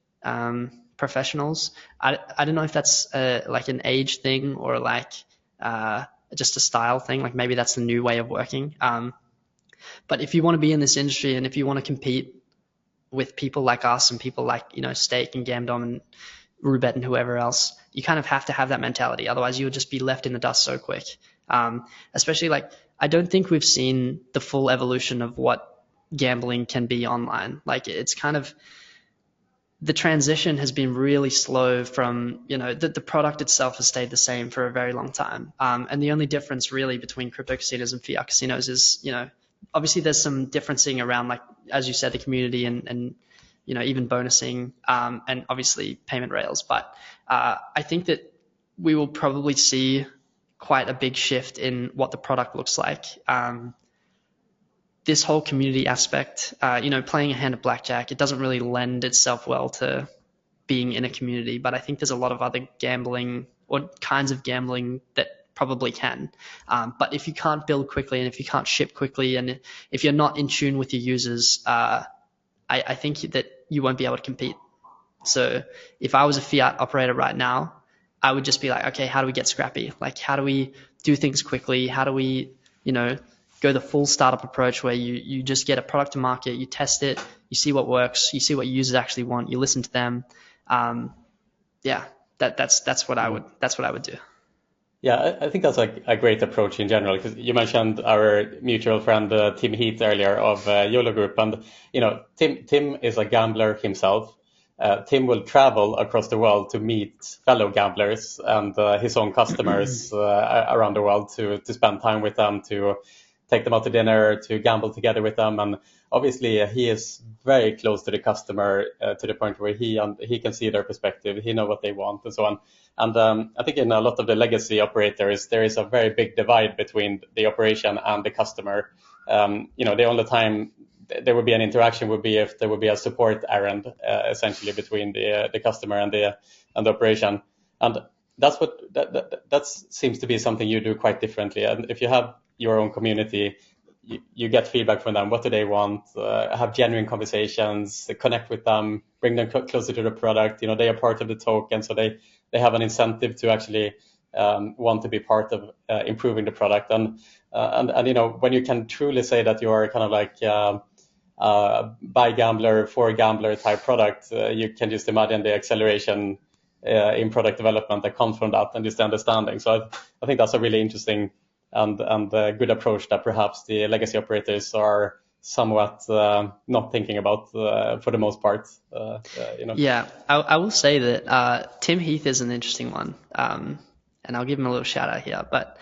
professionals. I don't know if that's like an age thing or like just a style thing. Like, maybe that's the new way of working. But if you want to be in this industry and if you want to compete with people like us and people like, Stake and Gamdom and Rubet and whoever else, you kind of have to have that mentality. Otherwise, you'll just be left in the dust so quick. Especially I don't think we've seen the full evolution of what gambling can be online. It's kind of, the transition has been really slow from, the product itself has stayed the same for a very long time. And the only difference really between crypto casinos and fiat casinos is, obviously there's some differencing around, as you said, the community and even bonusing, and obviously payment rails. But I think that we will probably see quite a big shift in what the product looks like. This whole community aspect, playing a hand of blackjack, it doesn't really lend itself well to being in a community. But I think there's a lot of other gambling or kinds of gambling that probably can. But if you can't build quickly and if you can't ship quickly and if you're not in tune with your users, I think that you won't be able to compete. So if I was a fiat operator right now, I would just be like, okay, how do we get scrappy? How do we do things quickly? How do we, go the full startup approach where you just get a product to market, you test it, you see what works, you see what users actually want, you listen to them. That's what I would do. Yeah, I think that's a great approach in general, because you mentioned our mutual friend Tim Heath earlier of YOLO Group, and Tim is a gambler himself. Tim will travel across the world to meet fellow gamblers and his own customers around the world to spend time with them, to take them out to dinner, to gamble together with them. And obviously he is very close to the customer to the point where he can see their perspective, he knows what they want and so on. And I think in a lot of the legacy operators, there is a very big divide between the operation and the customer. The only time there would be an interaction would be if there would be a support errand, essentially between the customer and the operation. And that seems to be something you do quite differently. And if you have your own community, you get feedback from them. What do they want? Have genuine conversations, connect with them, bring them closer to the product. They are part of the token, so they have an incentive to actually want to be part of improving the product. And when you can truly say that you are kind of like by gambler for gambler type product, you can just imagine the acceleration in product development that comes from that and just the understanding. So I think that's a really interesting and a good approach that perhaps the legacy operators are somewhat not thinking about for the most part. Yeah, I will say that Tim Heath is an interesting one, and I'll give him a little shout out here. But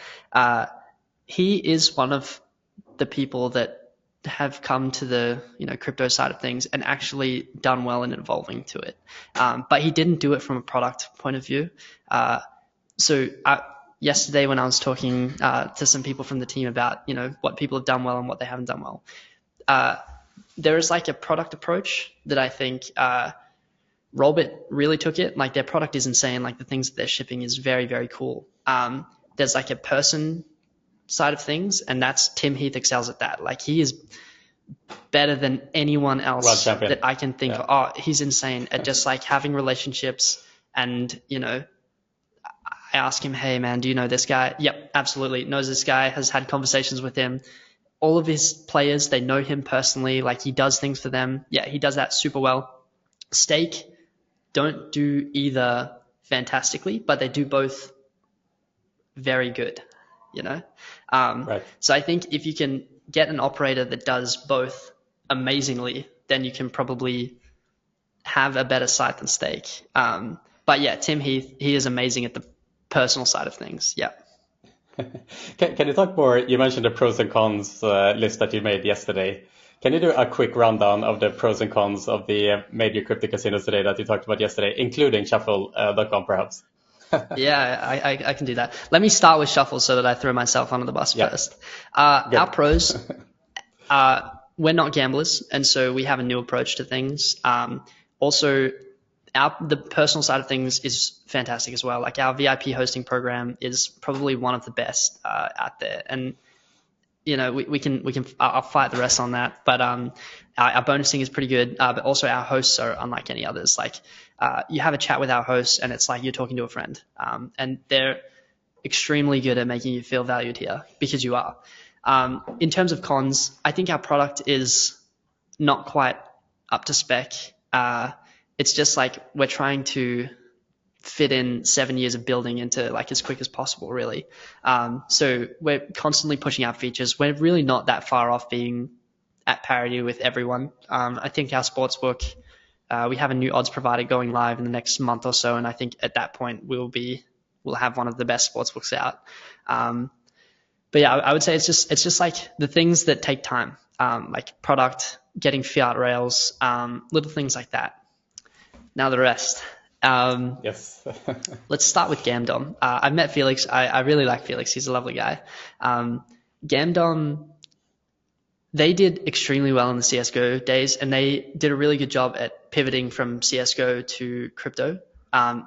he is one of the people that have come to the crypto side of things and actually done well in evolving to it. But he didn't do it from a product point of view. Yesterday when I was talking to some people from the team about what people have done well and what they haven't done well, there is a product approach that I think Rollbit really took it. Their product is insane. The things that they're shipping is very, very cool. There's a person side of things, and that's Tim Heath excels at that. He is better than anyone else that I can think of. Oh, he's insane at just having relationships. And I ask him, hey man, do you know this guy? Yep, absolutely. Knows this guy, has had conversations with him. All of his players, they know him personally. He does things for them. Yeah, he does that super well. Stake don't do either fantastically, but they do both very good, Right. So I think if you can get an operator that does both amazingly, then you can probably have a better site than Stake. But yeah, Tim Heath, he is amazing at the personal side of things. Yeah. Can you talk more? You mentioned the pros and cons list that you made yesterday. Can you do a quick rundown of the pros and cons of the major crypto casinos today that you talked about yesterday, including Shuffle.com perhaps? Yeah, I can do that. Let me start with Shuffle so that I throw myself under the bus first. Our pros, we're not gamblers, and so we have a new approach to things. Also, the personal side of things is fantastic as well. Our VIP hosting program is probably one of the best out there, and we can I'll fight the rest on that. But our bonusing is pretty good, but also our hosts are unlike any others. You have a chat with our hosts, and it's like you're talking to a friend, and they're extremely good at making you feel valued here because you are. In terms of cons, I think our product is not quite up to spec. It's just like we're trying to fit in 7 years of building into like as quick as possible, really. So we're constantly pushing out features. We're really not that far off being at parity with everyone. I think our sportsbook, we have a new odds provider going live in the next month or so, and I think at that point we'll have one of the best sportsbooks out. But yeah, I would say it's just like the things that take time, like product, getting fiat rails, little things like that. Now the rest. Yes. Let's start with Gamdom. I've met Felix. I really like Felix. He's a lovely guy. Gamdom, they did extremely well in the CSGO days, and they did a really good job at pivoting from CSGO to crypto.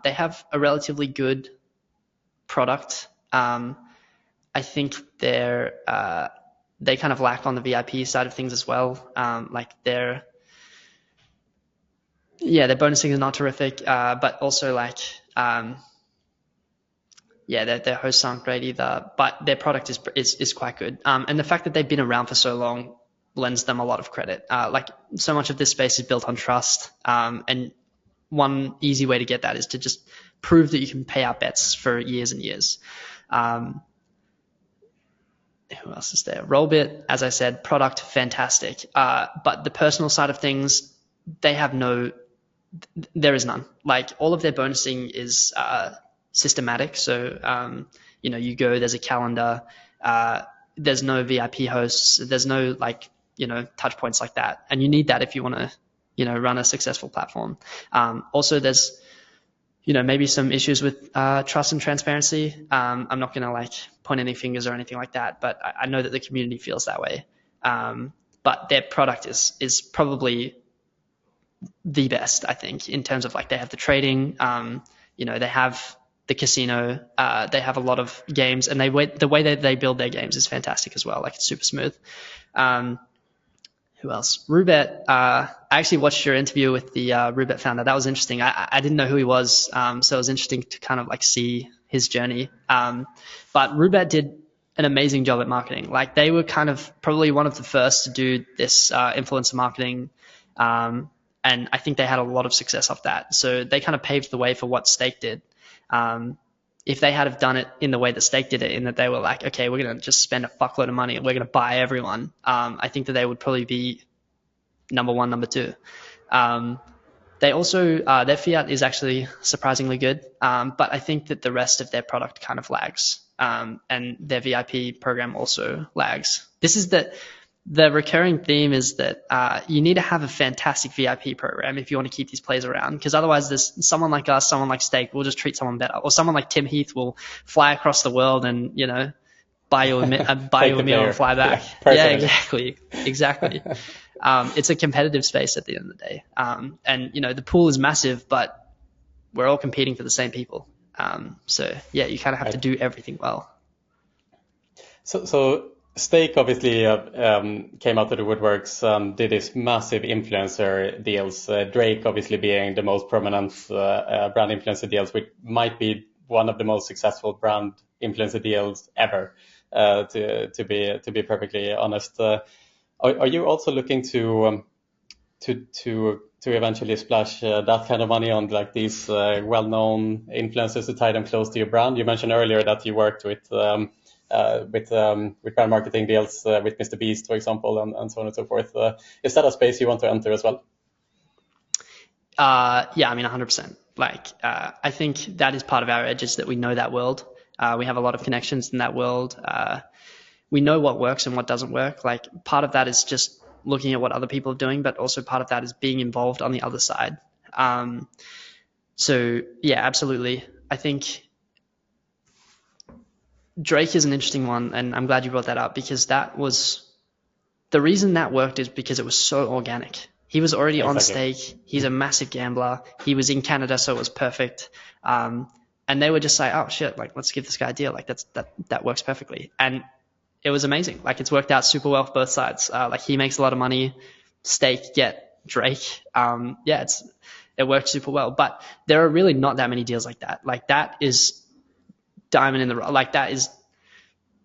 They have a relatively good product. I think they kind of lack on the VIP side of things as well. Like their bonusing is not terrific, but also like their hosts aren't great either. But their product is quite good. And the fact that they've been around for so long lends them a lot of credit. Like so much of this space is built on trust, and one easy way to get that is to just prove that you can pay out bets for years and years. Who else is there? Rollbit, as I said, product fantastic. But the personal side of things, there is none. Like all of their bonusing is systematic. So, you go, there's a calendar, there's no VIP hosts, there's no touch points like that. And you need that if you want to, run a successful platform. Also there's, maybe some issues with trust and transparency. I'm not going to point any fingers or anything like that, but I know that the community feels that way. But their product is probably the best, I think, in terms of they have the trading, they have the casino, they have a lot of games, and the way that they build their games is fantastic as well. Like it's super smooth. Who else? Rubet. I actually watched your interview with the Rubet founder. That was interesting. I didn't know who he was, so it was interesting to kind of see his journey. But Rubet did an amazing job at marketing. Like they were kind of probably one of the first to do this influencer marketing, and I think they had a lot of success off that. So they kind of paved the way for what Stake did. If they had have done it in the way that Stake did it, in that they were like, okay, we're going to just spend a fuckload of money and we're going to buy everyone, I think that they would probably be number one, number two. They also, their fiat is actually surprisingly good, but I think that the rest of their product kind of lags, and their VIP program also lags. This is the recurring theme is that you need to have a fantastic VIP program if you want to keep these players around, because otherwise there's someone like us, someone like Stake will just treat someone better, or someone like Tim Heath will fly across the world and buy you a meal and fly back. Yeah, exactly. It's a competitive space at the end of the day, and the pool is massive, but we're all competing for the same people. So yeah, you kind of have to do everything well. So Stake obviously came out of the woodworks, did this massive influencer deals. Drake obviously being the most prominent brand influencer deals, which might be one of the most successful brand influencer deals ever. To be perfectly honest, are you also looking to eventually splash that kind of money on these well-known influencers to tie them close to your brand? You mentioned earlier that you worked with brand marketing deals with Mr. Beast, for example, and so on and so forth. Is that a space you want to enter as well? Yeah, I mean, 100%. I think that is part of our edge, is that we know that world. We have a lot of connections in that world. We know what works and what doesn't work. Part of that is just looking at what other people are doing, but also part of that is being involved on the other side. So yeah, absolutely. I think Drake is an interesting one, and I'm glad you brought that up, because that was the reason that worked, is because it was so organic. He was already on Stake. He's a massive gambler. He was in Canada, so it was perfect. And they were just like, oh shit, let's give this guy a deal. That works perfectly. And it was amazing. It's worked out super well for both sides. He makes a lot of money. Stake get Drake. It worked super well. But there are really not that many deals like that. That is diamond in the rough. That is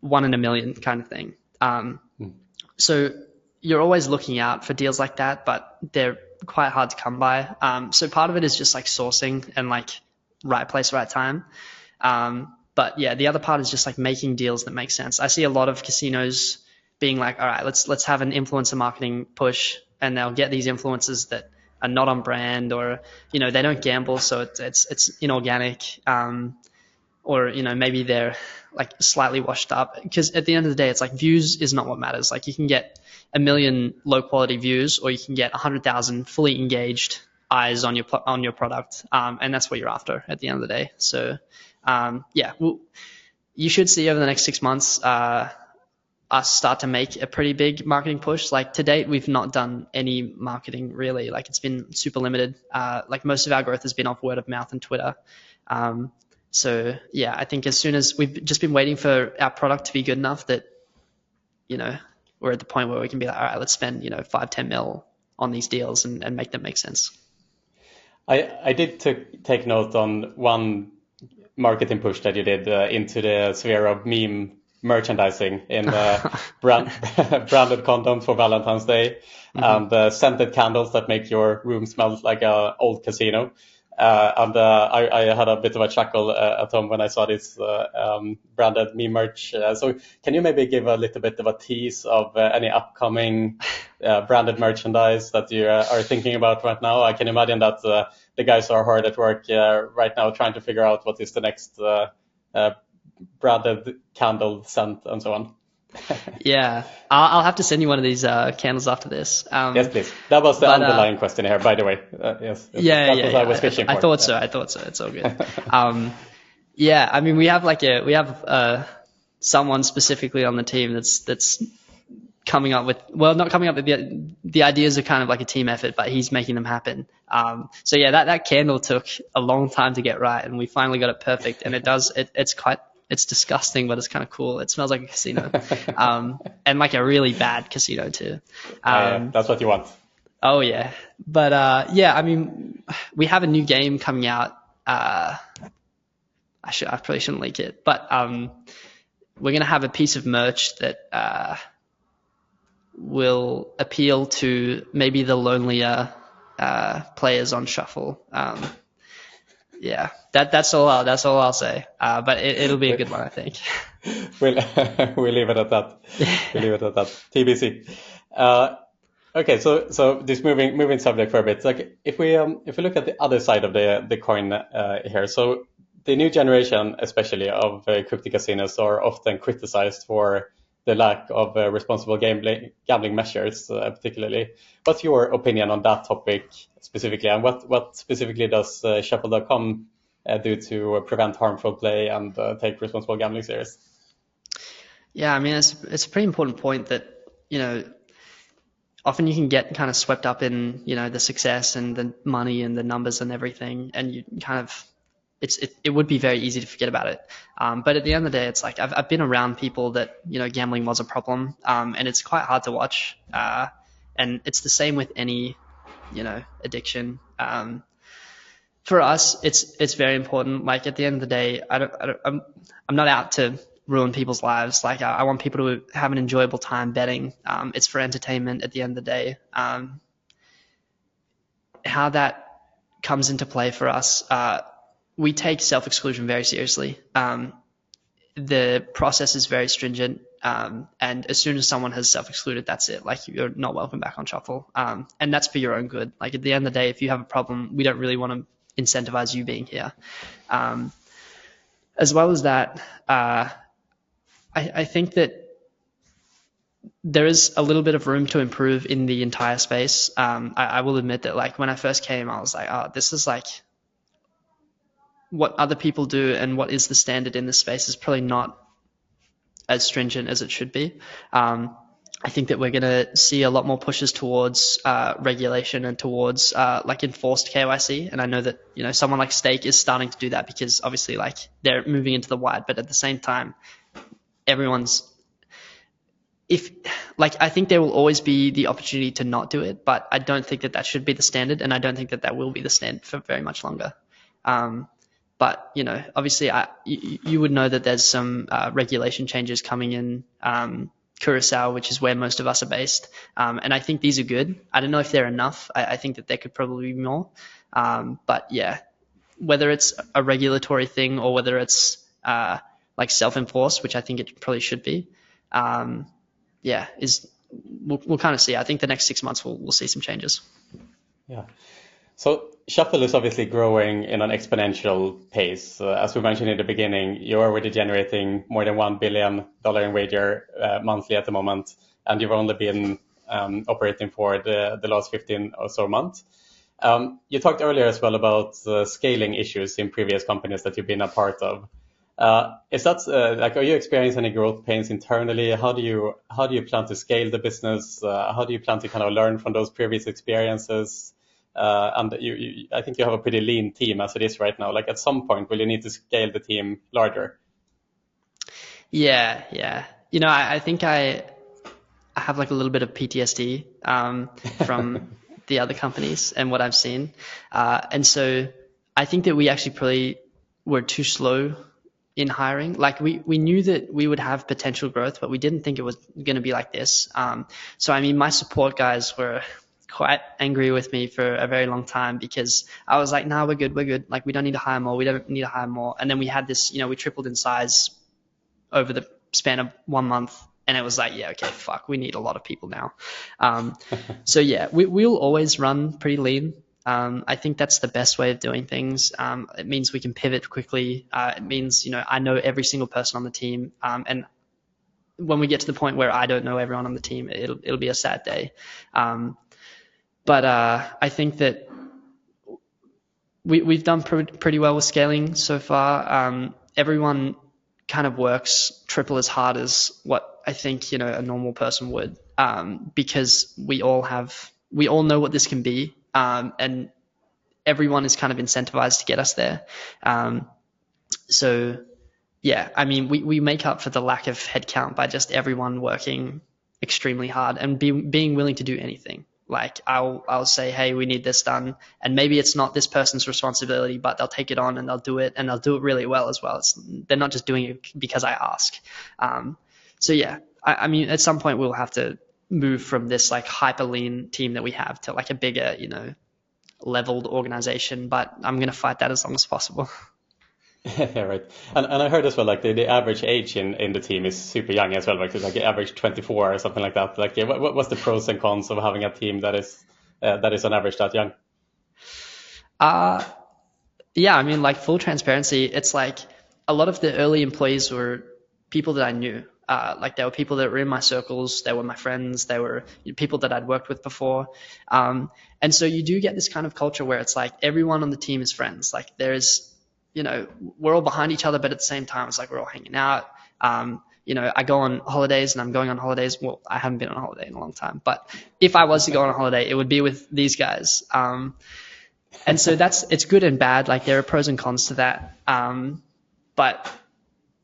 1 in a million kind of thing. So you're always looking out for deals like that, but they're quite hard to come by. So part of it is just like sourcing and like right place, right time. But yeah, the other part is just like making deals that make sense. I see a lot of casinos being like, all right, let's have an influencer marketing push, and they'll get these influencers that are not on brand, or they don't gamble, so it's inorganic, or maybe they're like slightly washed up. Because at the end of the day, it's like views is not what matters. Like you can get 1 million low quality views, or you can get 100,000 fully engaged eyes on your product, and that's what you're after at the end of the day. So yeah, well, you should see over the next 6 months us start to make a pretty big marketing push. Like to date, we've not done any marketing really. Like it's been super limited. Like most of our growth has been off word of mouth and Twitter. So yeah, I think as soon as we've just been waiting for our product to be good enough that, we're at the point where we can be like, all right, let's spend, 5-10 mil on these deals and make them make sense. I did take note on one marketing push that you did into the sphere of meme merchandising in branded condoms for Valentine's Day, and scented candles that make your room smell like an old casino. I had a bit of a chuckle at home when I saw this branded meme merch. So can you maybe give a little bit of a tease of any upcoming branded merchandise that you are thinking about right now? I can imagine that the guys are hard at work right now trying to figure out what is the next branded candle scent and so on. Yeah, I'll have to send you one of these candles after this. Yes, please. That was the underlying question here, by the way. Yes. Yeah, that was I was fishing for. I thought so. It's all good. Yeah, I mean, we have someone specifically on the team that's coming up with, well, not coming up with the ideas are kind of like a team effort, but he's making them happen. So yeah, that candle took a long time to get right, and we finally got it perfect. And it's disgusting, but it's kind of cool. It smells like a casino, and like a really bad casino too. That's what you want. Oh yeah, but yeah, I mean, we have a new game coming out. I probably shouldn't leak it, but we're gonna have a piece of merch that will appeal to maybe the lonelier players on Shuffle. Yeah, that's all I'll say. But it'll be a good one, I think. We'll leave it at that. We'll leave it at that. TBC. Okay, so this moving subject for a bit. Like if we look at the other side of the coin here, so the new generation, especially of crypto casinos, are often criticized for the lack of responsible gambling measures, particularly. What's your opinion on that topic specifically, and what specifically does Shuffle.com do to prevent harmful play and take responsible gambling serious? Yeah, I mean, it's a pretty important point that, often you can get kind of swept up in, the success and the money and the numbers and everything, and you kind of, it would be very easy to forget about it. But at the end of the day, it's like I've been around people that, gambling was a problem, and it's quite hard to watch. And it's the same with any, addiction. For us, it's very important. Like at the end of the day, I'm not out to ruin people's lives. Like I want people to have an enjoyable time betting. It's for entertainment at the end of the day. How that comes into play for us, we take self-exclusion very seriously. The process is very stringent, and as soon as someone has self-excluded, that's it. Like you're not welcome back on Shuffle, and that's for your own good. Like at the end of the day, if you have a problem, we don't really want to incentivize you being here. As well as that, I think that there is a little bit of room to improve in the entire space. I will admit that, like when I first came, I was like, oh, this is like what other people do and what is the standard in this space is probably not as stringent as it should be. I think that we're going to see a lot more pushes towards regulation and towards like enforced KYC. And I know that, someone like Stake is starting to do that because obviously like they're moving into the white, but at the same time, I think there will always be the opportunity to not do it, but I don't think that should be the standard. And I don't think that will be the standard for very much longer. But, obviously you would know that there's some regulation changes coming in Curacao, which is where most of us are based. And I think these are good. I don't know if they're enough. I think that there could probably be more. But yeah, whether it's a regulatory thing or whether it's like self-enforced, which I think it probably should be, we'll kind of see. I think the next 6 months we'll see some changes. Yeah. So Shuffle is obviously growing in an exponential pace. As we mentioned in the beginning, you're already generating more than $1 billion in wager monthly at the moment, and you've only been operating for the last 15 or so months. You talked earlier as well about scaling issues in previous companies that you've been a part of. Is that are you experiencing any growth pains internally? How do you plan to scale the business? How do you plan to kind of learn from those previous experiences? And I think you have a pretty lean team as it is right now. Like at some point, will you need to scale the team larger? Yeah. I think I have like a little bit of PTSD from the other companies and what I've seen. And so I think that we actually probably were too slow in hiring. Like we knew that we would have potential growth, but we didn't think it was going to be like this. So I mean, my support guys were quite angry with me for a very long time because I was like, nah, we're good. Like we don't need to hire more. We don't need to hire more. And then we had this, we tripled in size over the span of 1 month. And it was like, yeah, okay, fuck, we need a lot of people now. So yeah, we'll always run pretty lean. I think that's the best way of doing things. It means we can pivot quickly. It means, I know every single person on the team. And when we get to the point where I don't know everyone on the team, it'll be a sad day. But I think that we've done pretty well with scaling so far. Everyone kind of works triple as hard as what I think a normal person would, because we all know what this can be, and everyone is kind of incentivized to get us there. So yeah, I mean we make up for the lack of headcount by just everyone working extremely hard and being willing to do anything. Like I'll say, hey, we need this done, and maybe it's not this person's responsibility, but they'll take it on and they'll do it, and they'll do it really well as well. They're not just doing it because I ask. So yeah, I mean, at some point we'll have to move from this like hyper lean team that we have to like a bigger, leveled organization. But I'm gonna fight that as long as possible. Yeah, right. And I heard as well, like the average age in the team is super young as well, like it's like the average 24 or something like that. Like, what's the pros and cons of having a team that is on average that young? Yeah, I mean, like full transparency, it's like a lot of the early employees were people that I knew. Like they were people that were in my circles, they were my friends, they were people that I'd worked with before. And so you do get this kind of culture where it's like everyone on the team is friends. Like there's we're all behind each other, but at the same time, it's like we're all hanging out. I go on holidays and I'm going on holidays. Well, I haven't been on holiday in a long time, but if I was to go on a holiday, it would be with these guys. And so it's good and bad. Like there are pros and cons to that. But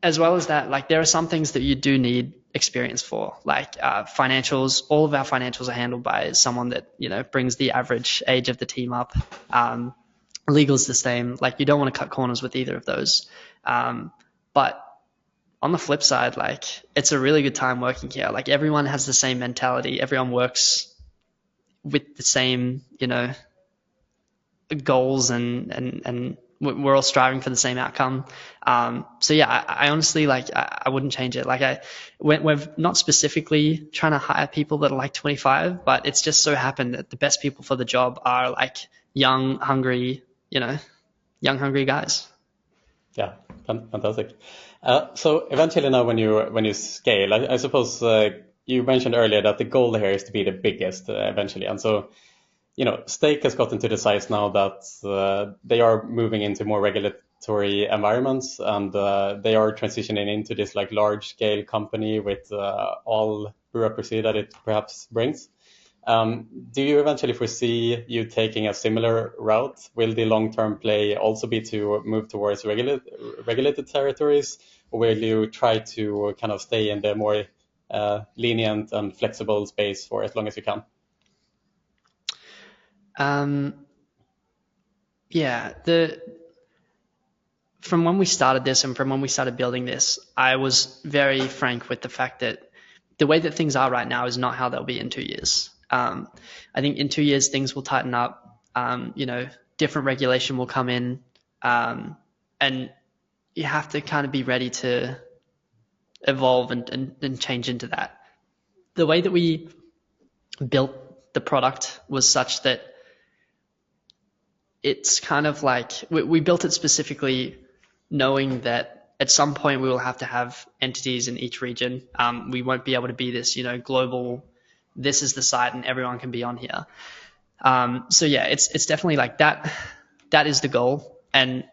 as well as that, like there are some things that you do need experience for, like financials. All of our financials are handled by someone that, brings the average age of the team up. Legal's the same. Like you don't want to cut corners with either of those. But on the flip side, like it's a really good time working here. Like everyone has the same mentality. Everyone works with the same, goals and we're all striving for the same outcome. So yeah, I honestly I wouldn't change it. Like we're not specifically trying to hire people that are like 25, but it's just so happened that the best people for the job are like young, hungry guys. Yeah, fantastic. So eventually now when you scale, I suppose you mentioned earlier that the goal here is to be the biggest eventually. And so, Stake has gotten to the size now that they are moving into more regulatory environments, and they are transitioning into this like large scale company with all bureaucracy that it perhaps brings. Do you eventually foresee you taking a similar route? Will the long-term play also be to move towards regulated territories, or will you try to kind of stay in the more lenient and flexible space for as long as you can? From when we started this and from when we started building this, I was very frank with the fact that the way that things are right now is not how they'll be in 2 years. I think in 2 years things will tighten up. Different regulation will come in, and you have to kind of be ready to evolve and change into that. The way that we built the product was such that it's kind of like we built it specifically knowing that at some point we will have to have entities in each region. We won't be able to be this, global, this is the site and everyone can be on here. So yeah, it's definitely like that. That is the goal. And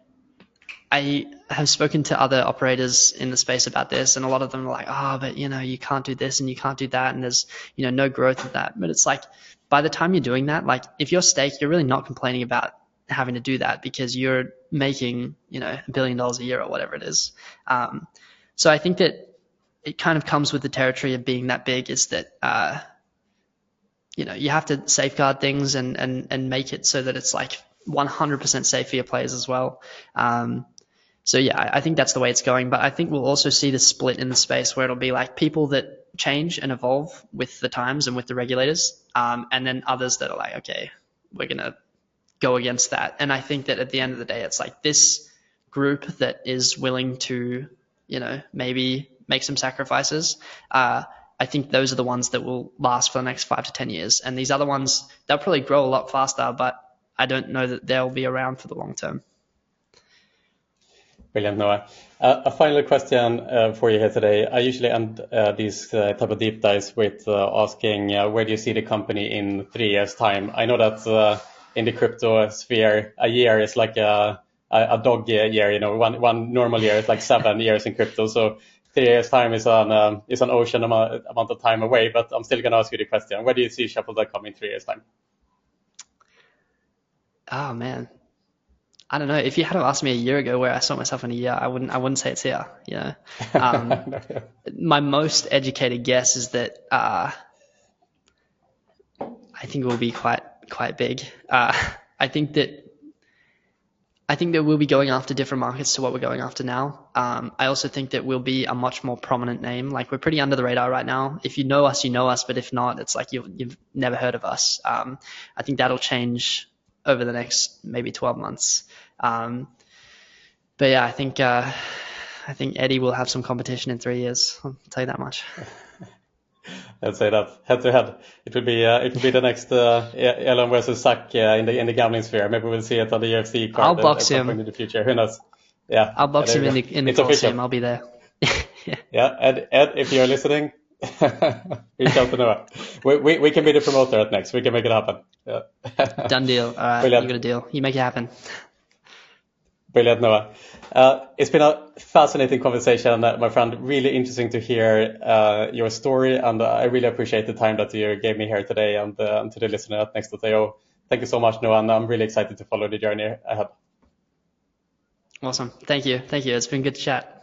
I have spoken to other operators in the space about this, and a lot of them are like, but you can't do this and you can't do that, and there's no growth of that. But it's like, by the time you're doing that, like if you're Stake, you're really not complaining about having to do that because you're making $1 billion a year or whatever it is. So I think that it kind of comes with the territory of being that big, is that you have to safeguard things and make it so that it's like 100% safe for your players as well. So yeah, I think that's the way it's going. But I think we'll also see the split in the space where it'll be like people that change and evolve with the times and with the regulators, and then others that are like, okay, we're going to go against that. And I think that at the end of the day, it's like this group that is willing to, maybe make some sacrifices. I think those are the ones that will last for the next 5 to 10 years. And these other ones, they'll probably grow a lot faster, but I don't know that they'll be around for the long term. Brilliant, Noah. A final question for you here today. I usually end these type of deep dives with asking where do you see the company in 3 years' time? I know that in the crypto sphere, a year is like a dog year. One normal year is like 7 years in crypto. So 3 years' time is an ocean amount of time away. But I'm still going to ask you the question: where do you see Shuffle.com in 3 years' time? Oh man, I don't know. If you had asked me a year ago where I saw myself in a year, I wouldn't say it's here. My most educated guess is that I think it will be quite big. I think that we'll be going after different markets to what we're going after now. I also think that we'll be a much more prominent name. Like, we're pretty under the radar right now. If you know us, you know us. But if not, it's like you've never heard of us. I think that'll change over the next maybe 12 months. But yeah, I think Eddie will have some competition in 3 years. I'll tell you that much. Let's say that head to head, it will be the next Elon versus Zach in the gambling sphere. Maybe we'll see it on the UFC card. I'll box him in the future. Who knows? Yeah, I'll box him in the Colosseum. I'll be there. Yeah, Ed, if you're listening, reach out to Noah. We can be the promoter at Next. We can make it happen. Yeah. Done deal. All right, you got a deal. You make it happen. Brilliant, Noah. It's been a fascinating conversation, my friend. Really interesting to hear your story, and I really appreciate the time that you gave me here today, and to the listener at Next.io. Thank you so much, Noah, and I'm really excited to follow the journey ahead. Awesome. Thank you. It's been good to chat.